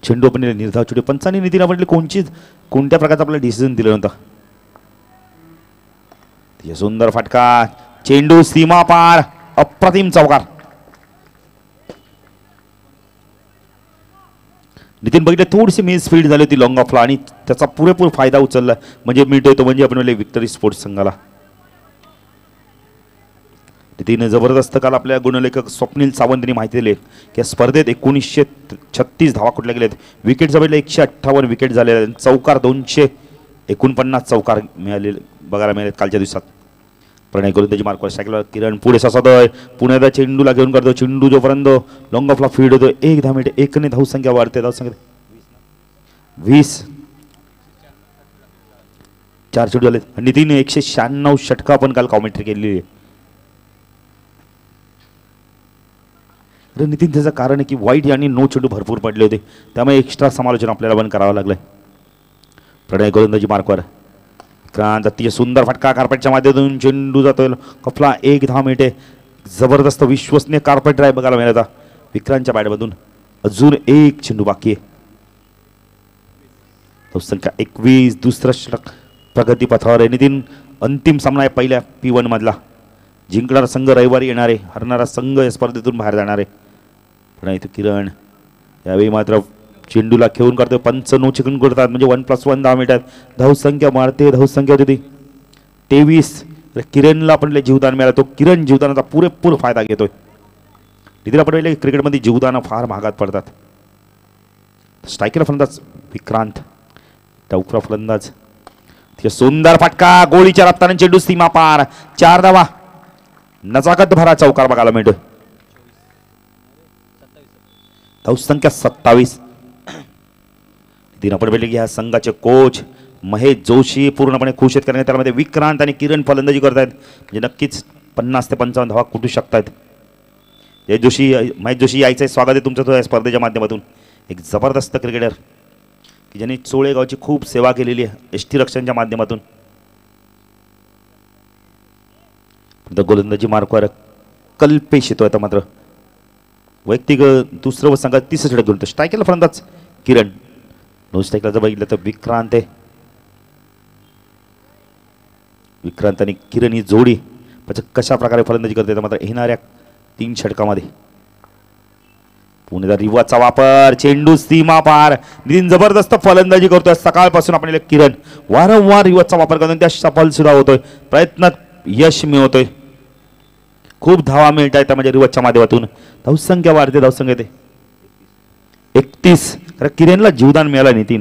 चेंडू आपण निर्धाव चेंडू पंचांनी नितीन आपण कोणत्या प्रकारचा आपल्याला डिसिजन दिलं नव्हतं. सुंदर फटका, चेंडू सीमा पार, अप्रतिम चौकार. नितीन बघितलं थोडीशी मिस फील्ड झाली होती लॉंग ऑफला आणि त्याचा पुरेपूर फायदा उचलला म्हणजे मिळतोय तो म्हणजे आपण विक्टरी स्पोर्ट्स संघाला. नितीन जबरदस्त काल आपल्या गुणलेखक स्वप्नील सावंतनी माहिती दिली की स्पर्धेत 1936 धावा कुठल्या गेलेत. विकेट जवळ 158 विकेट झाले, चौकार 249 चौकार मिळाले बघायला मिळाले कालच्या दिवसात. प्रणय गोलंदाजी मार्कवर सायकलवर किरण पुढे ससादोय, पुण्याचा चेंडूला घेऊन करतो. चेंडू जोपर्यंत लॉंग ऑफला फीड होतो 1 धाव 1ने धावसंख्या वाढते. धावसंख्या 20 4 चेंडू झाले. नितीन 196 षटका आपण काल कॉमेंट्री केलेली आहे. नितीन त्याचं कारण आहे की वाईट आणि नो चेंडू भरपूर पडले होते त्यामुळे एक्स्ट्रा समालोचन आपल्याला पण करावं लागलंय. प्रणय गोलंदाजी मार्कवर क्रांत अतिशय सुंदर फटका कार्पेटच्या माध्यमातून चेंडू जातोय कफला 1 धाव मिळते. जबरदस्त विश्वसनीय कार्पेट ड्राईव्ह बघायला मिळाला विक्रांतच्या बॅटमधून. अजून 1 चेंडू बाकी आहे. धावसंख्या 21. दुसरा षटक प्रगती पथावर आहे. नितीन अंतिम सामना आहे पहिल्या P1 मधला. जिंकणारा संघ रविवारी येणार आहे, हरणारा संघ या स्पर्धेतून बाहेर जाणार आहे. पण इथं किरण यावेळी मात्र चेंडूला खेळून करतो. पंच नो चिकन करतात म्हणजे 1+1 धाव मिळतात. धावसंख्या वाढते. धावसंख्या होती 23. किरणला पण जीवदान मिळालं. तो किरण जीवदानाचा पुरेपूर फायदा घेतोय. तिथे आपण पाहिले क्रिकेटमध्ये जीवदान फार महागात पडतात. स्ट्रायकर फलंदाज विक्रांत, टवकरा फलंदाज. सुंदर फटका, गोळीच्या रफ्ताने चेंडू सीमा पार, 4 धावा. नजाकत भरा चौकार बघायला मिळतो. धावसंख्या 27. दिन आपण पाहिले की ह्या संघाचे कोच महेश जोशी पूर्णपणे खुश आहेत कारण त्यामध्ये विक्रांत आणि किरण फलंदाजी करत आहेत म्हणजे नक्कीच 50 ते 55 धावा कुठू शकतात. महेश जोशी यायचं स्वागत आहे तुमचं या स्पर्धेच्या माध्यमातून. एक जबरदस्त क्रिकेटर की ज्यांनी चोळेगावची खूप सेवा केलेली आहे एसटी रक्षणच्या माध्यमातून. गोलंदाजी मार्कवर कल्पेश येतो आता मात्र वैयक्तिक दुसरं व संघात 30 षटक घेऊन स्ट्रायकरला फलंदाज किरण. नो स्ट्रायकला जर बघितलं तर विक्रांत आहे. विक्रांत आणि किरण ही जोडी कशा प्रकारे फलंदाजी करते मात्र येणाऱ्या 3 षटकामध्ये. पुणेचा रिवाचा वापर, चेंडू सीमा पार. नितीन जबरदस्त फलंदाजी करतोय सकाळपासून आपण किरण वारंवार रिवाचा वापर करून त्या सफल सुद्धा होतोय. प्रयत्नात यश मिळवतोय. खूप धावा मिळत आहेत त्यामध्ये रिवाच्या माध्यमातून. धावसंख्या वाढते. धावसंख्या येते 31. कारण किरणला जीवदान मिळालं नितीन.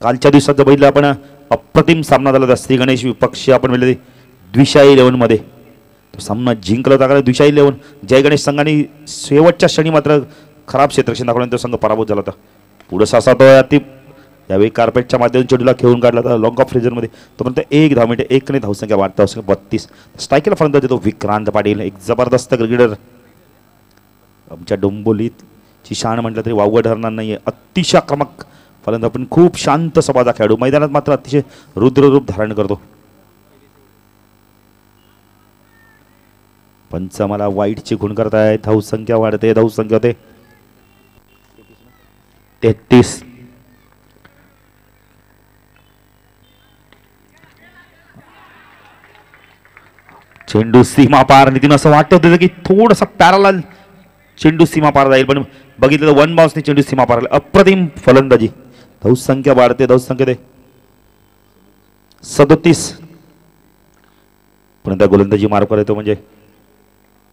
कालच्या दिवसात जर बघितलं आपण अप्रतिम सामना झाला होता श्री गणेश विपक्ष आपण मिळले द्विशाही 11 मध्ये. तो सामना जिंकला होता कारण द्विशाही 11 जय गणेश संघाने शेवटच्या क्षणी मात्र खराब क्षेत्ररक्षण दाखवल्याने तो संघ पराभूत झाला होता. पुढे सासातोय अति यावेळी कार्पेटच्या माध्यमातून चेंडूला खेळून काढला होता लॉंग ऑफ फ्रेजरमध्ये. तोपर्यंत 1 धाव मिळते. 1ने धावसंख्या वाढता. धावसंख्या 32. स्ट्रायकरला फलंदाज देतो विक्रांत पाटील. एक जबरदस्त क्रिकेटर. आमच्या डोंबोलीची शान म्हटलं तरी वावगं ठरणार नाहीये. अतिशय आक्रमक फलंदाज पण खूप शांत स्वभावाचा खेळाडू. मैदानात मात्र अतिशय रुद्ररूप धारण करतो. पंच मला वाईटची खूण करताय. धावसंख्या वाढते. धावसंख्या होते 33. चेंडू सीमा पार. नितीन असं वाटत होतं की थोडासा पॅरल चेंडू सीमा पार जाईल पण बघितलं 1 बाउन्सने चेंडू सीमा पार. अप्रतिम फलंदाजी. धावसंख्या वाढते. धावसंख्या ते 37. पण त्या गोलंदाजी मार्कवर येतो म्हणजे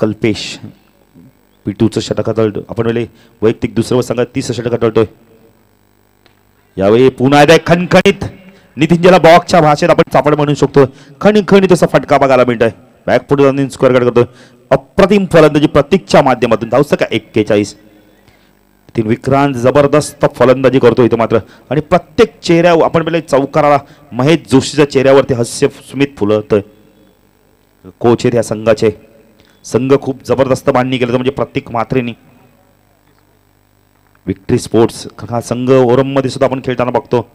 कल्पेश. P2चं षटक हाताळतो आपण वेळे वैयक्तिक दुसरं संघात 30 षटक हाताळतोय. यावेळी पुन्हा एकदा खणखणीत नितीन ज्याला बॉक्सच्या भाषेत आपण चापड म्हणू शकतो खणखणीत असा फटका बघायला मिळतोय. बॅकफुट जाऊन स्क्वेअर गार्ड करतोय. अप्रतिम फलंदाजी प्रतीकच्या माध्यमातून. धावसंख्या 41. तीन विक्रांत जबरदस्त फलंदाजी करतो इथं मात्र आणि प्रत्येक चेहऱ्यावर आपण पहिले चौकाराला महेश जोशीच्या चेहऱ्यावरती हास्य स्मित फुलतोय. कोच आहेत या संघाचे. संघ खूप जबरदस्त बांधणी केलं म्हणजे प्रत्येक मात्रेनी. विक्टरी स्पोर्ट्स हा संघ ओरममध्ये सुद्धा आपण खेळताना बघतो.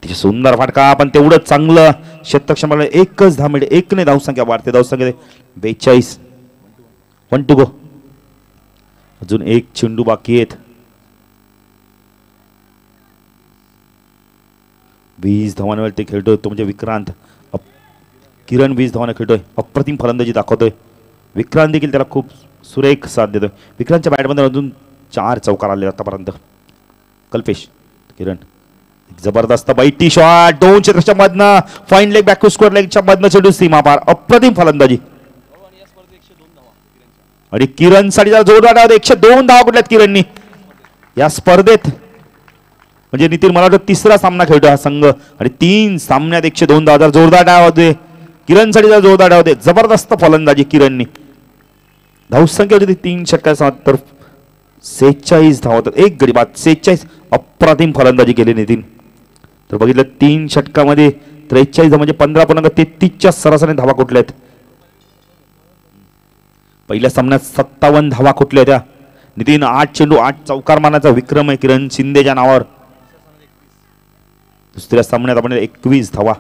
तिचे सुंदर फटका पण तेवढंच चांगलं शतक्षमाला 1च धाव मिळते. 1ने धावसंख्या वाढते. धावसंख्या 42. 1 to go. अजून 1 चेंडू बाकी आहेत. 20 धावांवरती खेळतोय तो म्हणजे विक्रांत. किरण 20 धावांना खेळतोय, अप्रतिम फलंदाजी दाखवतोय. विक्रांत देखील त्याला खूप सुरेख साथ देतोय. विक्रांतच्या बॅटमध्ये अजून 4 चौकार आले आतापर्यंत. कल्पेश किरण जबरदस्त बैठी शॉट 2 क्षेत्राच्या मधनं fine leg back to square लेगच्या मधनं चेंडू सीमा पार. अप्रतिम फलंदाजी. आणि किरण साठी जोरदार डाव 102 धावा कुठल्यात किरणनी या स्पर्धेत. म्हणजे नितीन मला वाटतं 3रा सामना खेळतो हा संघ आणि 3 सामन्यात 102 धावा. जोरदार डाव होते किरण साठी जोरदार डाव होते. जबरदस्त फलंदाजी किरणनी. धावसंख्या होती 3 षटकांच्या तर 46 धावा होतात. 1 गडी बाद 46. अप्रतिम फलंदाजी केली नितीन. तर बघितलं 3 षटकामध्ये 43 म्हणजे 15.33च्या सरासरी धावा कुठल्या आहेत. पहिल्या सामन्यात 57 धावा कुठल्या त्या. नितीन 8 चेंडू 8 चौकार मारण्याचा विक्रम आहे किरण शिंदेच्या नावावर. दुसऱ्या सामन्यात आपण 21 धावा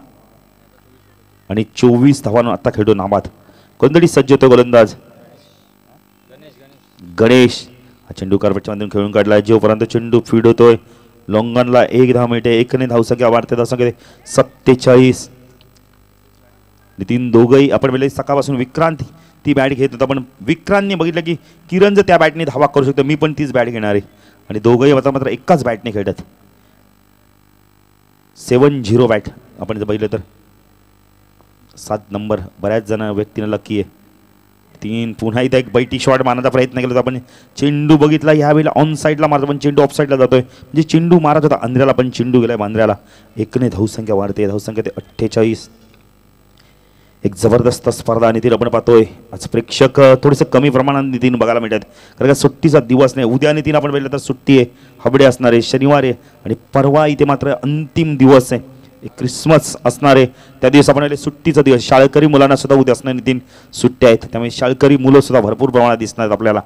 आणि 24 धावांवर आता खेळतो नाबाद. कोणतरी सज्ज होतो गोलंदाज गणेश. हा चेंडू कार्पेटच्या मधून खेळून काढला. जोपर्यंत चेंडू फीड होतोय लॉंगनला 1 धाव मिळते. 1ने धावसंख्या वाढते. धावसंख्या 47. नितीन दोघंही आपण वेळेला सकाळपासून विक्रांत ती बॅट घेत होता पण विक्रांतने बघितलं की किरण जर त्या बॅटने धावा करू शकतो मी पण तीच बॅट घेणार आहे. आणि दोघंही आता मात्र एकाच बॅटने खेळतात. 7-0 बॅट आपण जर बघितलं तर 7 नंबर बऱ्याच जण व्यक्तींना लकी आहे. 3 पुन्हा इथं एक बैठी शॉट मारण्याचा प्रयत्न केला होता आपण चेंडू बघितला यावेळेला ऑन साईडला मारतो पण चेंडू ऑफ साईडला जातोय. म्हणजे चेंडू मारत होता अंधऱ्याला पण चेंडू गेलाय बांद्र्याला. 1ने धावसंख्या वाढते. धावसंख्या ते 48. एक जबरदस्त स्पर्धा नितीन आपण पाहतोय. आज प्रेक्षक थोडेसे कमी प्रमाणात नितीन बघायला मिळतात कारण का सुट्टीचा दिवस नाही. उद्या नितीन आपण बघितलं तर सुट्टी आहे. हबडे असणार आहे शनिवार आहे आणि परवा इथे मात्र अंतिम दिवस आहे. एक क्रिसमस असणार आहे त्या दिवस आपण सुट्टीचा दिवस. शाळकरी मुलांना सुद्धा उद्या असणार नितीन सुट्ट्या आहेत त्यामुळे शाळकरी मुलं सुद्धा भरपूर प्रमाणात दिसणार आहेत आपल्याला.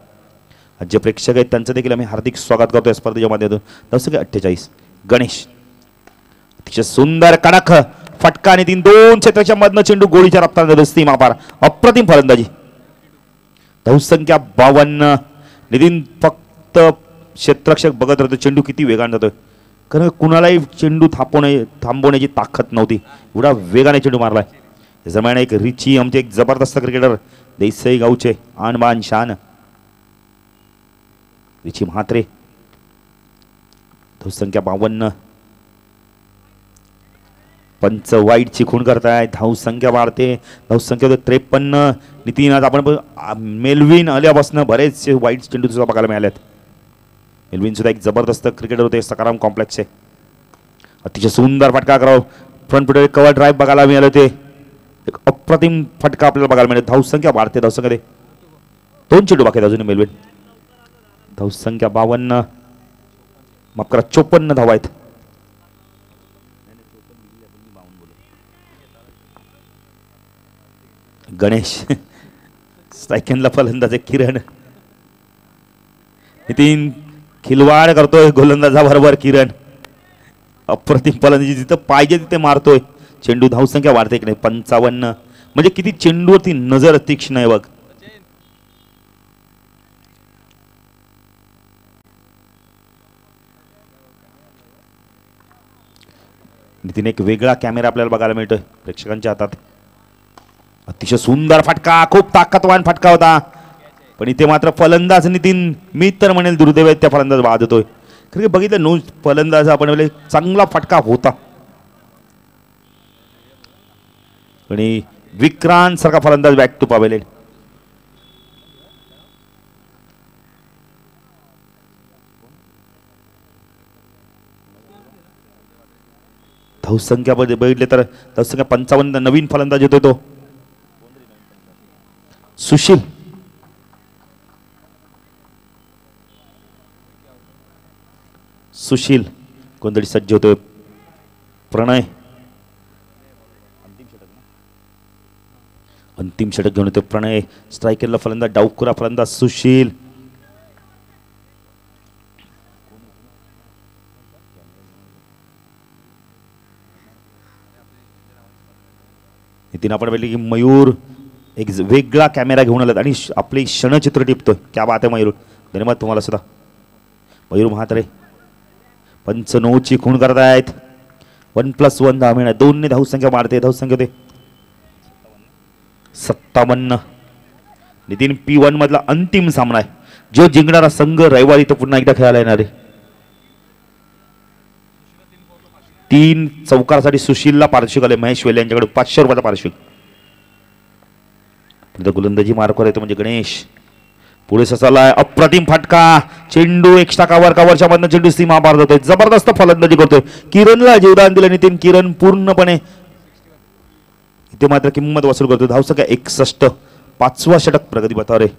जे प्रेक्षक आहेत त्यांचं देखील आम्ही हार्दिक स्वागत करतो या स्पर्धेच्या माध्यमातून. धावसंख्या 48. गणेश अतिशय सुंदर कडक फटका आणि 2 क्षेत्राच्या मधनं चेंडू गोळीच्या रफ्तार सीमा पार. अप्रतिम फलंदाजी. धावसंख्या 52. नितीन फक्त क्षेत्ररक्षक बघत राहतो चेंडू किती वेगाने जातोय कारण कुणालाही चेंडू थांबवण्याची ताकद नव्हती. एवढा वेगाने चेंडू मारलाय. जमाना एक रिची आमचे एक जबरदस्त क्रिकेटर देसाई गावचे आन बान शान रिची म्हात्रे. धावसंख्या 52. पंच वाईटची खूण करताय. धावसंख्या वाढते. धावसंख्या 53. नितीन आज आपण मेलविन आल्यापासून बरेचसे वाईट चेंडू सुद्धा बघायला मिळालेत. मेलविन सुद्धा एक जबरदस्त क्रिकेटर होते सकाराम कॉम्प्लेक्सचे. अतिशय सुंदर फटका करावं फ्रंट फुट कव्हर ड्राईव्ह बघायला मिळाले होते. एक अप्रतिम फटका आपल्याला बघायला मिळेल. धावसंख्या वाढते. धावसंख्या 2 चेंडू बाकी अजून मेलविन. धावसंख्या 52. माफ करा 54 धावा आहेत. गणेश स्ट्रायकनला फलंदाज किरण. नितीन खिलवाड करतोय गोलंदाजाबरोबर किरण. अप्रतिम फलंदाजी जिथं पाहिजे तिथे मारतोय चेंडू. धावसंख्या वाढते की नाही 55. म्हणजे किती चेंडूवरती नजर तीक्ष्ण आहे बघ. नितीन एक वेगळा कॅमेरा आपल्याला बघायला मिळतोय प्रेक्षकांच्या हातात. अतिशय सुंदर फटका खूप ताकदवान फटका होता पण इथे मात्र फलंदाज नितीन मी तर म्हणेल दुर्दैव आहे त्या फलंदाज बाद होतोय. कारण बघितलं नो फलंदाज आपण चांगला फटका होता आणि विक्रांत सारखा फलंदाज बॅक टू पावेल. धावसंख्या बघितले तर धावसंख्या 55. नवीन फलंदाज येतोय तो सुशील. सुशील कोणतरी सज्ज होतोय. प्रणय अंतिम षटक घेऊन येतो. प्रणय स्ट्रायकरला फलंदाज डावकुरा फलंदाज सुशील. नितीन आपण पाहिले की मयूर एक वेगळा कॅमेरा घेऊन आलात आणि आपले क्षणचित्र टिपतोय. क्या बात आहे मयूर. धन्यवाद तुम्हाला सुद्धा. मयूर म्हात्रे पंच 9ची खूण करतायत. 1+1 10 मिळणार. 2 ने धावसंख्या वाढते. धावसंख्या होते 57. नितीन P1 मधला अंतिम सामना आहे. जो जिंकणारा संघ रविवारी तो पुन्हा एकदा खेळायला येणार आहे. 3 चौकारासाठी सुशीलला पारितोषिक आले. महेश वेले यांच्याकडे 500 रुपयाचा पारितोषिक. गोलंदाजी मार्कवर येतो म्हणजे गणेश. पुढे ससालाय अप्रतिम फटका. चेंडू एक्स्ट्रा कव्हरच्या मधनं चेंडू सीमा पार जातोय. जबरदस्त फलंदाजी करतोय. किरणला जीवदान दिलं नितीन. किरण पूर्णपणे इथे मात्र किंमत वसूल करतो. धावसंख्या 61. 5वा षटक प्रगतीपथावर आहे.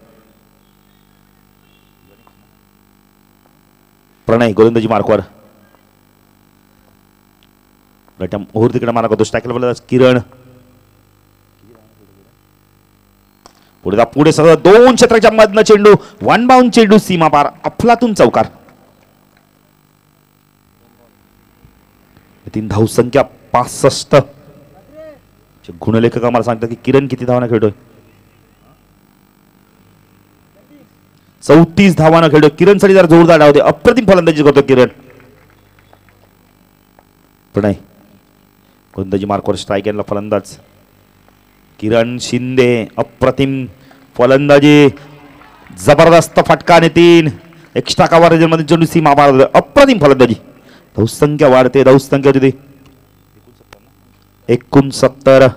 प्रणय गोलंदाजी मार्कवर. ओव्हर तिकडे मारा करतो. स्ट्रायकला बोलला किरण. पुढे सगळं 2 क्षेत्राच्या मधनं चेंडू. 1 बाउंड चेंडू सीमा पार. अफलातून चौकार. तीन धावसंख्या 65. गुणलेखक आम्हाला सांगतात की किरण किती धावांना खेळतोय. 34 धावांना खेळतोय. किरण साठी जर जोरदार डाव दे. अप्रतिम फलंदाजी करतो किरण. प्रणय गोलंदाजी मार्कवर. स्ट्राईक यांना फलंदाज किरण शिंदे. अप्रतिम फलंदाजी. जबरदस्त फटका. नितीन एक्स्ट्रा कव्हरेज मध्ये चेंडू सीमा पार. अप्रतिम फलंदाजी. धावसंख्या वाढते. धावसंख्या होती 69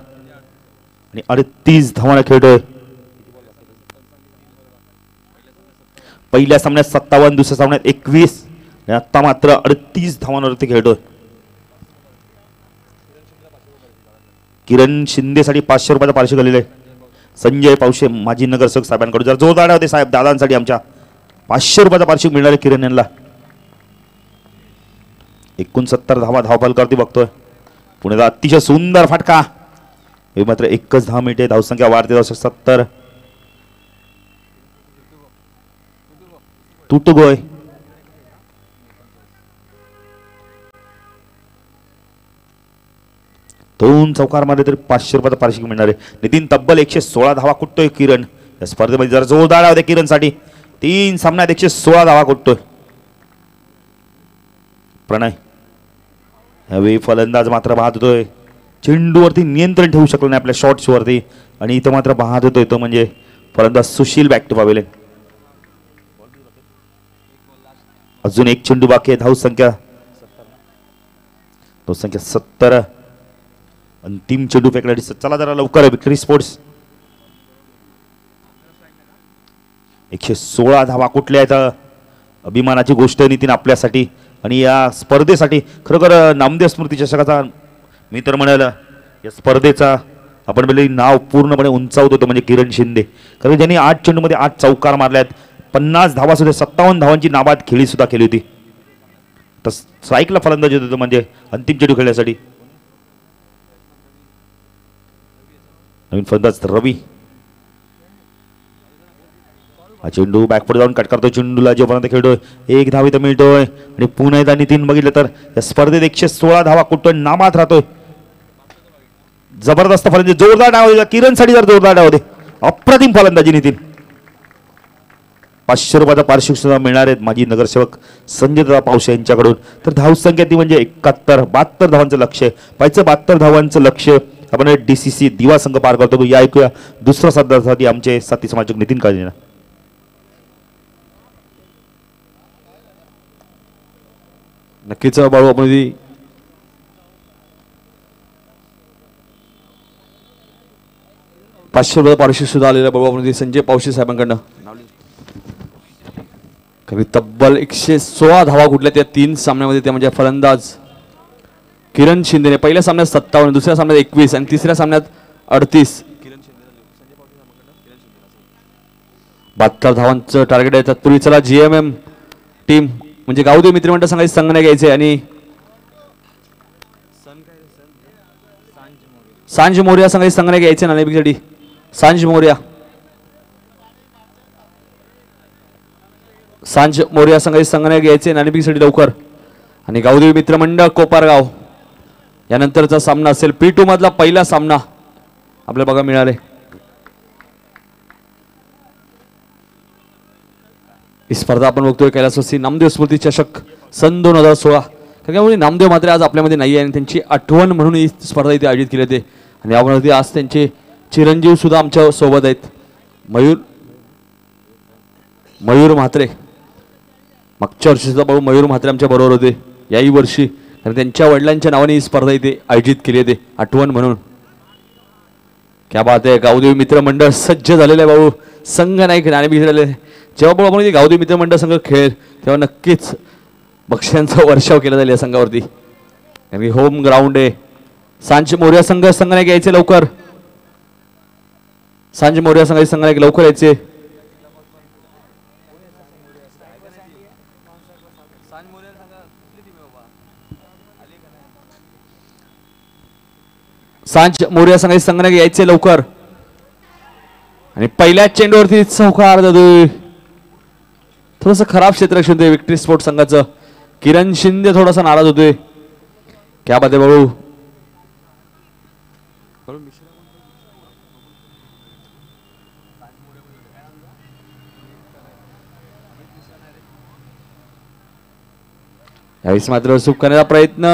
आणि 38 धावांना खेळतोय. पहिल्या सामन्यात 57, दुसऱ्या सामन्यात 21 आणि आता मात्र 38 धावांवरती खेळतोय. किरण शिंदेसाठी 500 रुपयाचा पारितोषिक आलेले. संजय पावशे माजी नगरसेवक साहेबांकडून जर जोरदार होते साहेब दादांसाठी आमच्या 500 रुपयाचा पारितोषिक मिळणार आहे किरण यांना. 69 धावा धावफलकावरती बघतोय. पुण्याचा अतिशय सुंदर फटका. हे मात्र 1च धाव मिळते. धावसंख्या वाढते. 70. तुटगोय. दोन चौकार मारले तरी 500 रुपयाचा पारितोषिक मिळणार आहे. नितीन तब्बल 116 धावा कुटतोय किरण. या स्पर्धेमध्ये जरा जोरदार होते किरण साठी. 3 सामन्यात 116 धावा कुटतोय. प्रणय यावेळी फलंदाज मात्र बाद होतोय. चेंडूवरती नियंत्रण ठेवू शकलो नाही आपल्या शॉट्सवरती आणि इथं मात्र बाद होतोय तो म्हणजे फलंदाज सुशील. Back to pavilion. अजून एक चेंडू बाकी आहे. धावसंख्या 70. अंतिम चेंडू फेकण्यासाठी चला जरा लवकर. विक्टरी स्पोर्ट्स 116 धावा कुठल्या आहेत. अभिमानाची गोष्ट नितीन आपल्यासाठी आणि या स्पर्धेसाठी. खरोखर नामदेव स्मृती चषकाचा मी तर म्हणाल या स्पर्धेचा आपण बोलले नाव पूर्णपणे उंचावत होतं म्हणजे किरण शिंदे. कारण ज्यांनी 8 चेंडूमध्ये 8 चौकार मारल्यात. 50 धावा सुद्धा 57 धावांची नाबाद खेळी सुद्धा केली होती. तर स्ट्राईकला फलंदाजी होतं म्हणजे अंतिम चेंडू खेळण्यासाठी. नवीन फलंदाज रवी. हा चेंडू बॅकफुट जाऊन कट करतो. चेंडूला जोपर्यंत खेळतोय 1 धाव इथं मिळतोय आणि पुन्हा एकदा नितीन बघितलं तर या स्पर्धेत 116 धावा कुठतोय. नाबाद राहतोय. जबरदस्त फलंदाजी. जोरदार डाव. किरण साठी जर जोरदार डाव दे. अप्रतिम फलंदाजी नितीन. 500 रुपयाचा पारितोषिक सुद्धा मिळणार आहेत माजी नगरसेवक संजय दादा पावशे यांच्याकडून. तर धावसंख्या ती म्हणजे 71. 72 धावांचं लक्ष्य. पाहिजे 72 धावांचं लक्ष्य आपण DCC दिवा संघ पार करतो. या ऐकूया दुसऱ्या सदस्यासाठी आमचे साथी समाजक नितीन काळजेना. नक्कीच बाळू आपण 500 रुपये पारितोषिक सुद्धा आलेलं बाळू आपण संजय पावशे साहेबांकडनं. कमी तब्बल 116 धावा कुठल्या त्या 3 सामन्यामध्ये. त्या म्हणजे फलंदाज किरण शिंदेने पहिल्या सामन्यात 57, दुसऱ्या सामन्यात 21 आणि तिसऱ्या सामन्यात 38. 72 धावांचं टार्गेट आहे. तत्पूर्वी चला GMM टीम म्हणजे गावदेव मित्रमंडळ संघाचे संघ घ्यायचे आणि सांज मोर्या संघाचे संघ घ्यायचे नाणेफेकीसाठी. सांज मोर्या संघाचे संघ घ्यायचे नाणेफेकीसाठी लवकर. आणि गावदेवी मित्रमंडळ कोपारगाव यानंतरचा सामना असेल P2 मधला पहिला सामना आपल्याला बघा मिळाले. ही स्पर्धा आपण बघतोय कैलासवासी नामदेव स्मृती चषक सन 2016. त्यामुळे नामदेव मात्र आज आपल्यामध्ये नाही आहे आणि त्यांची आठवण म्हणून ही स्पर्धा इथे आयोजित केली होती आणि यामध्ये आज त्यांचे चिरंजीव सुद्धा आमच्या सोबत आहेत. मयूर म्हात्रे मागच्या वर्षी सुद्धा भाऊ मयूर म्हात्रे आमच्या बरोबर होते. याही वर्षी त्यांच्या वडिलांच्या नावाने ही स्पर्धा इथे आयोजित केली होती आठवण म्हणून. क्या बात आहे. गावदेवी मित्र मंडळ सज्ज झालेलं आहे भाऊ. संघ नाही नाणे झाले. जेव्हा भाऊ आपण गावदेवी मित्र मंडळ संघ खेळ तेव्हा नक्कीच बक्षिसांचा वर्षाव केला जाईल या संघावरती कारण की होम ग्राउंड आहे. सांज मोर्या संघ नाही घ्यायचे लवकर. सांज मोर्या संघ नाही लवकर यायचे. सांज मोर्या संघाने यायचे लवकर. आणि पहिल्याच चेंडूवरती चौकार जातोय. थोडस खराब क्षेत्ररक्षण होते विक्ट्री स्पोर्ट संघाचं. किरण शिंदे थोडासा नाराज होतोय. क्या बात आहे भाऊ. यावेळेस मात्र सुख करण्याचा प्रयत्न.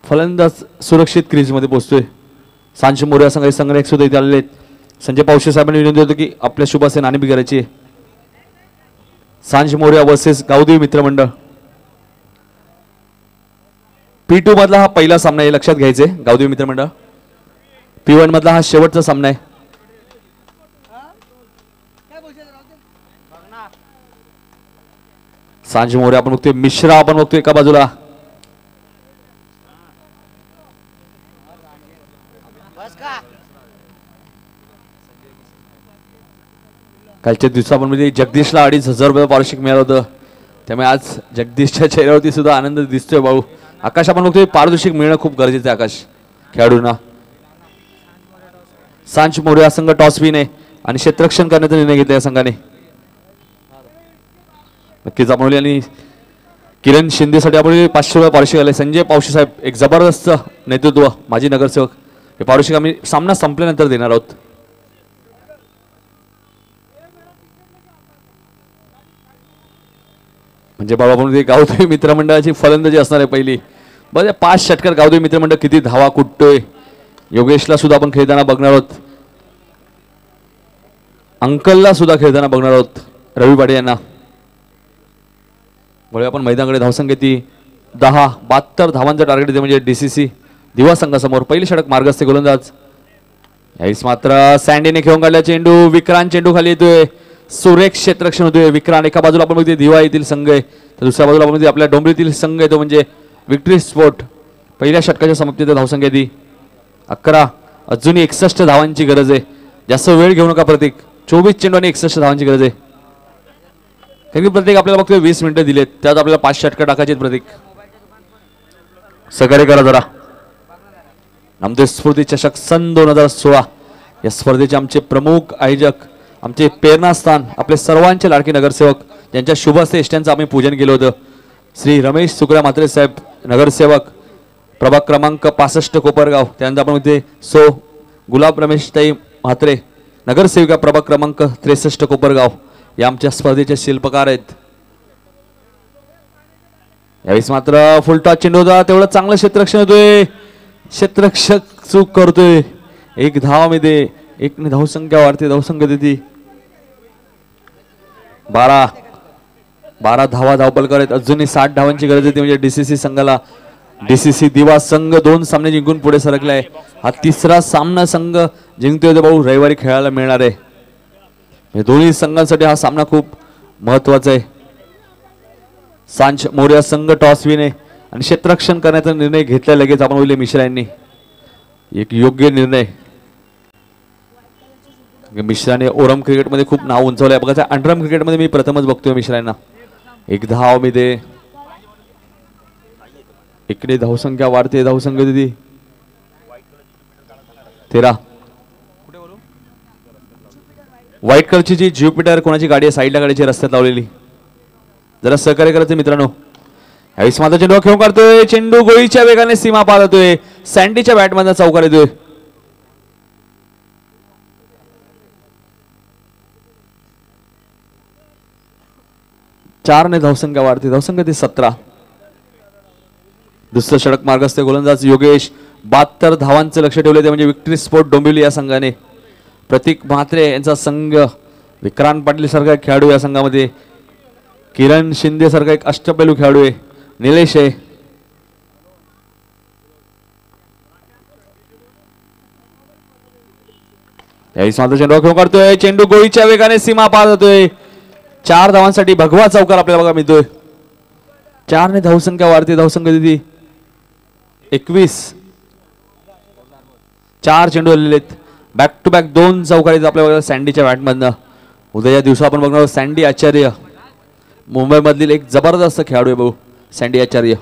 फलंदाज सुरक्षित क्रीज मध्ये पोहोचतोय. सांज मोर्या संघाने सुद्धा इथे आलेले आहेत. संजय पावशे साहेबांनी विनंती होती की आपल्या शुभासे नाणेफेक करायची. सांज मोर्या वर्सेस गावदेवी मित्रमंडळ. P2 मधला हा पहिला सामना आहे लक्षात घ्यायचे. गावदेवी मित्रमंडळ P1 मधला हा शेवटचा सामना आहे. सांज मोर्या आपण बघतोय. मिश्रा आपण बघतोय एका बाजूला. कालच्या दिवसामध्ये जगदीशला 2,500 रुपये पारितोषिक मिळालं होतं त्यामुळे आज जगदीशच्या चेहऱ्यावरती सुद्धा आनंद दिसतोय भाऊ. आकाश आपण बघतोय पारितोषिक मिळणं खूप गरजेचं आहे आकाश खेळाडूंना. सांज मोर्या संघ टॉस विन आहे आणि क्षेत्ररक्षण करण्याचा निर्णय घेतला या संघाने. नक्कीच आपण आणि किरण शिंदेसाठी आपण 500 रुपये पारितोषिक आले. संजय पावशे साहेब एक जबरदस्त नेतृत्व माजी नगरसेवक. हे पारितोषिक आम्ही सामना संपल्यानंतर देणार आहोत. म्हणजे बाबा म्हणून गावदेवी मित्रमंडळाची फलंदाजी असणार आहे पहिली. बरं 5 षटकार गावदेवी मित्रमंडळ किती धावा कुटतोय. योगेशला सुद्धा आपण खेळताना बघणार आहोत. अंकलला सुद्धा खेळताना बघणार आहोत रवी पाडे यांना. बघूया आपण मैदानाकडे धावसंख्या ती 72 धावांचं टार्गेट येते म्हणजे DCC दिवा संघासमोर. पहिली षटक मार्गस्थ गोलंदाज. यावेळेस मात्र सँडीने खेळून काढला चेंडू. विक्रांत चेंडू खाली येतोय. सुरेख क्षेत्ररक्षण होतोय. विक्रांत एका बाजूला आपण बघतोय दिवा येथील संघ आहे तर दुसऱ्या बाजूला आपण बघतोय आपल्या डोंबरीतील संघ आहे तो म्हणजे विक्ट्री स्पोर्ट. पहिल्या षटकाच्या समाप्तीत धावसंख्या ती 11. अजूनही 61 धावांची गरज आहे. जास्त वेळ घेऊ नका प्रतीक. 24 चेंडू आणि 61 धावांची गरज आहे. कारण की प्रत्येक आपल्याला बघतोय 20 मिनिटं दिलेत त्यात आपल्याला 5 षटकार टाकायचे प्रतीक. सहकार्य करा जरा. नामदेव स्फूर्ती चषक सन 2016 या स्पर्धेचे आमचे प्रमुख आयोजक आमचे प्रेरणास्थान आपले सर्वांचे लाडके नगरसेवक ज्यांच्या शुभ हस्ते इष्टांचं आम्ही पूजन केलं होतं श्री रमेश सुकरा म्हात्रे साहेब नगरसेवक प्रभाग क्रमांक 65 कोपरगाव. त्यानंतर आपण इथे गुलाब रमेशताई म्हात्रे नगरसेविका प्रभाग क्रमांक 63 कोपरगाव या आमच्या स्पर्धेचे शिल्पकार आहेत. यावेळेस मात्र फुलटॉस चेंडू होता तेवढं चांगलं क्षेत्ररक्षण होतोय. क्षेत्ररक्षक चूक करतोय. 1 धावामध्ये 1 धावसंख्या वाढते. धावसंख्या देते 12 धावा धावपल करत. अजूनही 60 धावांची गरज येते म्हणजे DCC संघाला. DCC दिवा संघ 2 सामने जिंकून पुढे सरकलाय. हा 3रा सामना संघ जिंकतोय तर भाऊ रविवारी खेळायला मिळणार आहे. दोन्ही संघांसाठी हा सामना खूप महत्वाचा आहे. सांज मोर्या संघ टॉस विन आहे आणि क्षेत्ररक्षण करण्याचा निर्णय घेतला लगेच आपण बोलले मिश्रा यांनी. एक योग्य निर्णय. मिश्राने ओरम क्रिकेटमध्ये खूप नाव उंचावलंय. बघा अंडरम क्रिकेटमध्ये मी प्रथमच बघतोय मिश्रांना. 1 धाव मध्ये इकडे धावसंख्या वाढते. धावसंख्या दिदी 13. व्हाईट कलरची जी ज्युपिटर कोणाची गाडी आहे साईडला गाडीची रस्त्यात लावलेली जरा सहकार्य करायचं मित्रांनो. यावेळेस माझा चेंडू खेळून काढतोय. चेंडू गोळीच्या वेगाने सीमा पार होतोय. सँडीच्या बॅटमधून चौकार येतोय. चार ने धावसंख्या वाढते. धावसंख्या ती 17. दुसरं षटक मार्गस्थ गोलंदाज योगेश 72 धावांचं लक्ष ठेवले ते म्हणजे विक्टरी स्पोर्ट डोंबिवली या संघाने. प्रतीक म्हात्रे यांचा संघ, विक्रांत पाटील सारखा एक खेळाडू या संघामध्ये, किरण शिंदे सारखा एक अष्टपैलू खेळाडू आहे, निलेश आहे. यावेळी मात्र चेंडू खेळून काढतोय, चेंडू गोळीच्या वेगाने सीमा पार होतोय. 4 धावांसाठी भगवा चौकार आपल्याला बघा मिळतोय. 4 ने धावसंख्या वाढते, धावसंख्या दिली 21. 4 चेंडू आलेले आहेत. बॅक टू बॅक 2 चौकारी आपल्याला बघा सँडीच्या बॅटमधनं. उद्याच्या दिवसा आपण बघणार सँडी आचार्य, मुंबई मधील एक जबरदस्त खेळाडू आहे भाऊ सँडी आचार्य.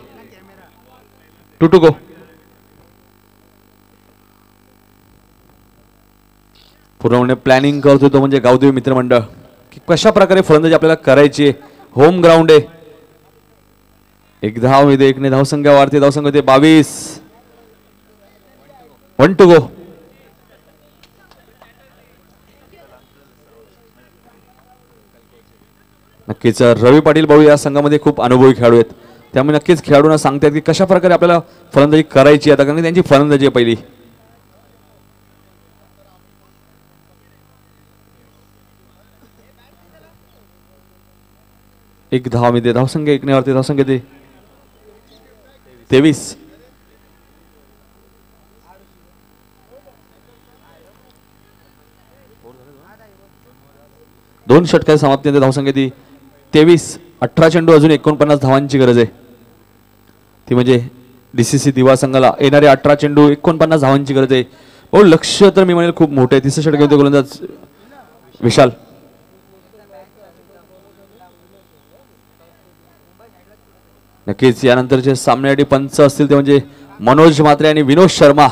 2 to go. पूर्णपणे प्लॅनिंग करतो तो म्हणजे गावदेवी मित्रमंडळ की कशा प्रकारे फलंदाजी आपल्याला करायची. होम ग्राउंड आहे. 1 धाव मिळते, 1 ने धावसंख्या वाढते, धावसंख्या होते 22. 1 to go. नक्कीच रवी पाटील भाऊ या संघामध्ये खूप अनुभवी खेळाडू आहेत, त्यामुळे नक्कीच खेळाडूंना सांगतात की कशा प्रकारे आपल्याला फलंदाजी करायची आता, कारण त्यांची फलंदाजी आहे पहिली. एक धाव मिळते, धावसंख्या 1 ने वाढते, धावसंख्या ते 23. दोन षटकाची समाप्ती, धावसंख्या ती 23. 18 चेंडू, अजून 49 धावांची गरज आहे. ती म्हणजे DCC दिवा संघाला येणारे 18 चेंडू 49 धावांची गरज आहे. भाऊ लक्ष तर मी म्हणेल खूप मोठे आहे. तिसरं षटक घेतो गोलंदाज विशाल. नक्कीच यानंतरचे सामन्यासाठी पंच असतील ते म्हणजे मनोज म्हात्रे आणि विनोद शर्मा.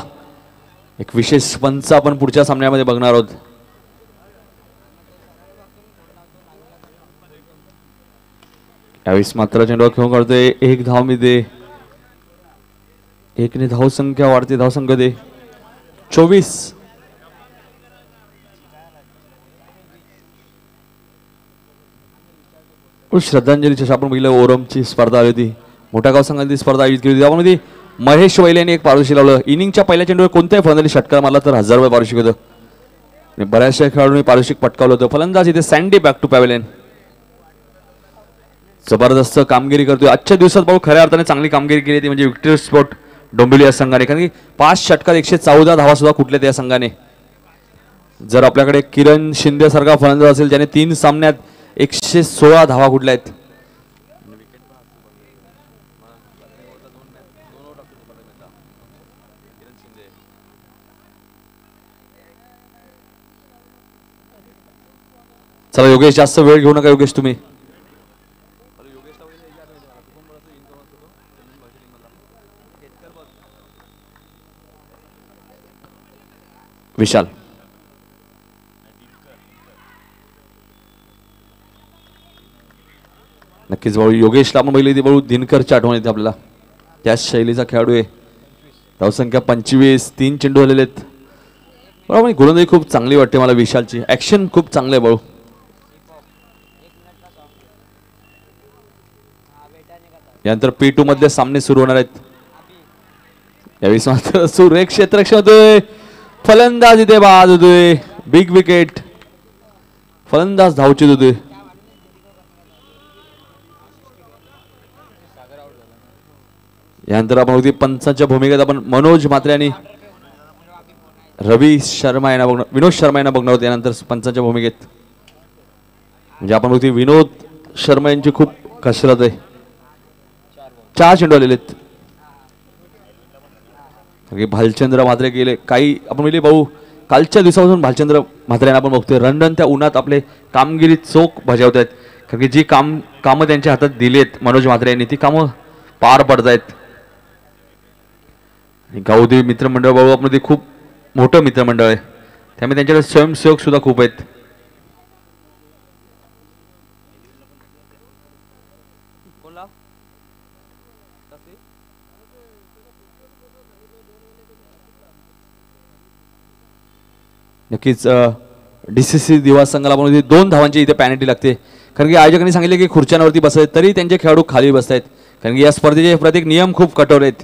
एक विशेष पंच आपण पुढच्या सामन्यामध्ये बघणार आहोत. यावेळी मात्र चेंडू खेळून काढतोय, 1 धाव मिळते, 1 ने धावसंख्या वाढते, धावसंख्या दे 24. श्रद्धांजली चषक आपण बघितलं, ओरमची स्पर्धा आली होती, मोठ्या गाव संघाची स्पर्धा आयोजित केली होती. त्यामध्ये महेश वैले यांनी एक पारितोषिक लावलं. इनिंगच्या पहिल्या चेंडूवर कोणत्याही फलंदाजी षटकार मारला तर 1000 रुपये पारितोषिक होतं. बऱ्याचशा खेळाडूंनी पारितोषिक पटकावलं होतं. फलंदाज इथे सँडी बॅक टू पॅव्हेलियन जबरदस्त कामगिरी करतोय. आजच्या दिवसात भाऊ खऱ्या अर्थाने चांगली कामगिरी केली ती म्हणजे विक्टरी स्पोर्ट डोंबिवली या संघाने, कारण की 5 षटकात 114 धावा सुद्धा कुठल्या त्या संघाने. जर आपल्याकडे किरण शिंदे सारखा फलंदाज असेल ज्याने 3 सामन्यात 116 धावा कुठल्या आहेत. चला योगेश, जास्त वेळ घेऊ नका योगेश तुम्ही. विशाल नक्कीच भाऊ योगेशला आपण बघितली ती भाऊ दिनकरची आठवण येते आपल्याला. त्याच शैलीचा खेळाडू आहे. धावसंख्या 25, 3 चेंडू आलेले आहेत. बरोबर, गोलंदाजी खूप चांगली वाटते मला विशालची. ऍक्शन खूप चांगलं आहे भाऊ. यानंतर P2 मध्ये सामने सुरू होणार आहेत. यावेळी मात्र सुरेख क्षेत्ररक्षण होतोय. फलंदाज इथे बाद होतोय. Big wicket. फलंदाज धावचीत होतोय. यानंतर आपण पंचांच्या भूमिकेत आपण मनोज म्हात्रे आणि रवी शर्मा यांना बघणार, विनोद शर्मा यांना बघणार होते. यानंतर पंचांच्या भूमिकेत म्हणजे आपण बघतो विनोद शर्मा यांची खूप कसरत आहे. 4 चेंडू आलेले आहेत. भालचंद्र म्हात्रे गेले काही आपण म्हणजे भाऊ कालच्या दिवसापासून भालचंद्र म्हात्रे यांना आपण बघतोय रणरण त्या उन्हात आपले कामगिरी चोख बजावत आहेत. कारण की जी कामं त्यांच्या हातात दिलीत मनोज म्हात्रे यांनी ती कामं पार पडत आहेत. गावदेवी मित्रमंडळ भाऊ आपण खूप मोठं मित्रमंडळ आहे, त्यामुळे त्यांच्याकडे स्वयंसेवक सुद्धा खूप आहेत. नक्कीच DCC दिवा संघाला आपण 2 धावांची इथे पॅनल्टी लागते. कारण की आयोजकांनी सांगितले की खुर्च्यांवरती बसत तरी त्यांचे खेळाडू खाली बसत आहेत. कारण की या स्पर्धेचे प्रत्येक नियम खूप कठोर आहेत.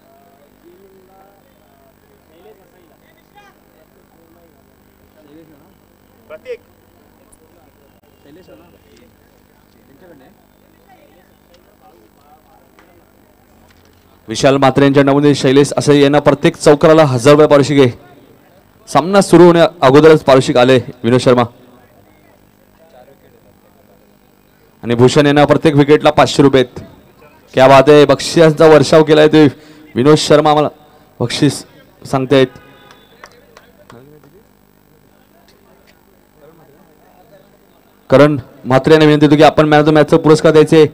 विशाल म्हात्रे यांच्या नावाने शैलेश असे यांना प्रत्येक चौकाराला 1000 रुपये पारितोषिक आहे. सामना सुरू होण्या अगोदरच पारितोषिक आले विनोद शर्मा आणि भूषण यांना प्रत्येक विकेटला 500 रुपये. क्या बात आहे. बक्षिसांचा वर्षाव केलाय ते विनोद शर्मा आम्हाला बक्षीस सांगतायत. करण म्हात्रे यांना विनंती होती की आपण मॅन ऑफ द मॅचचा पुरस्कार द्यायचे.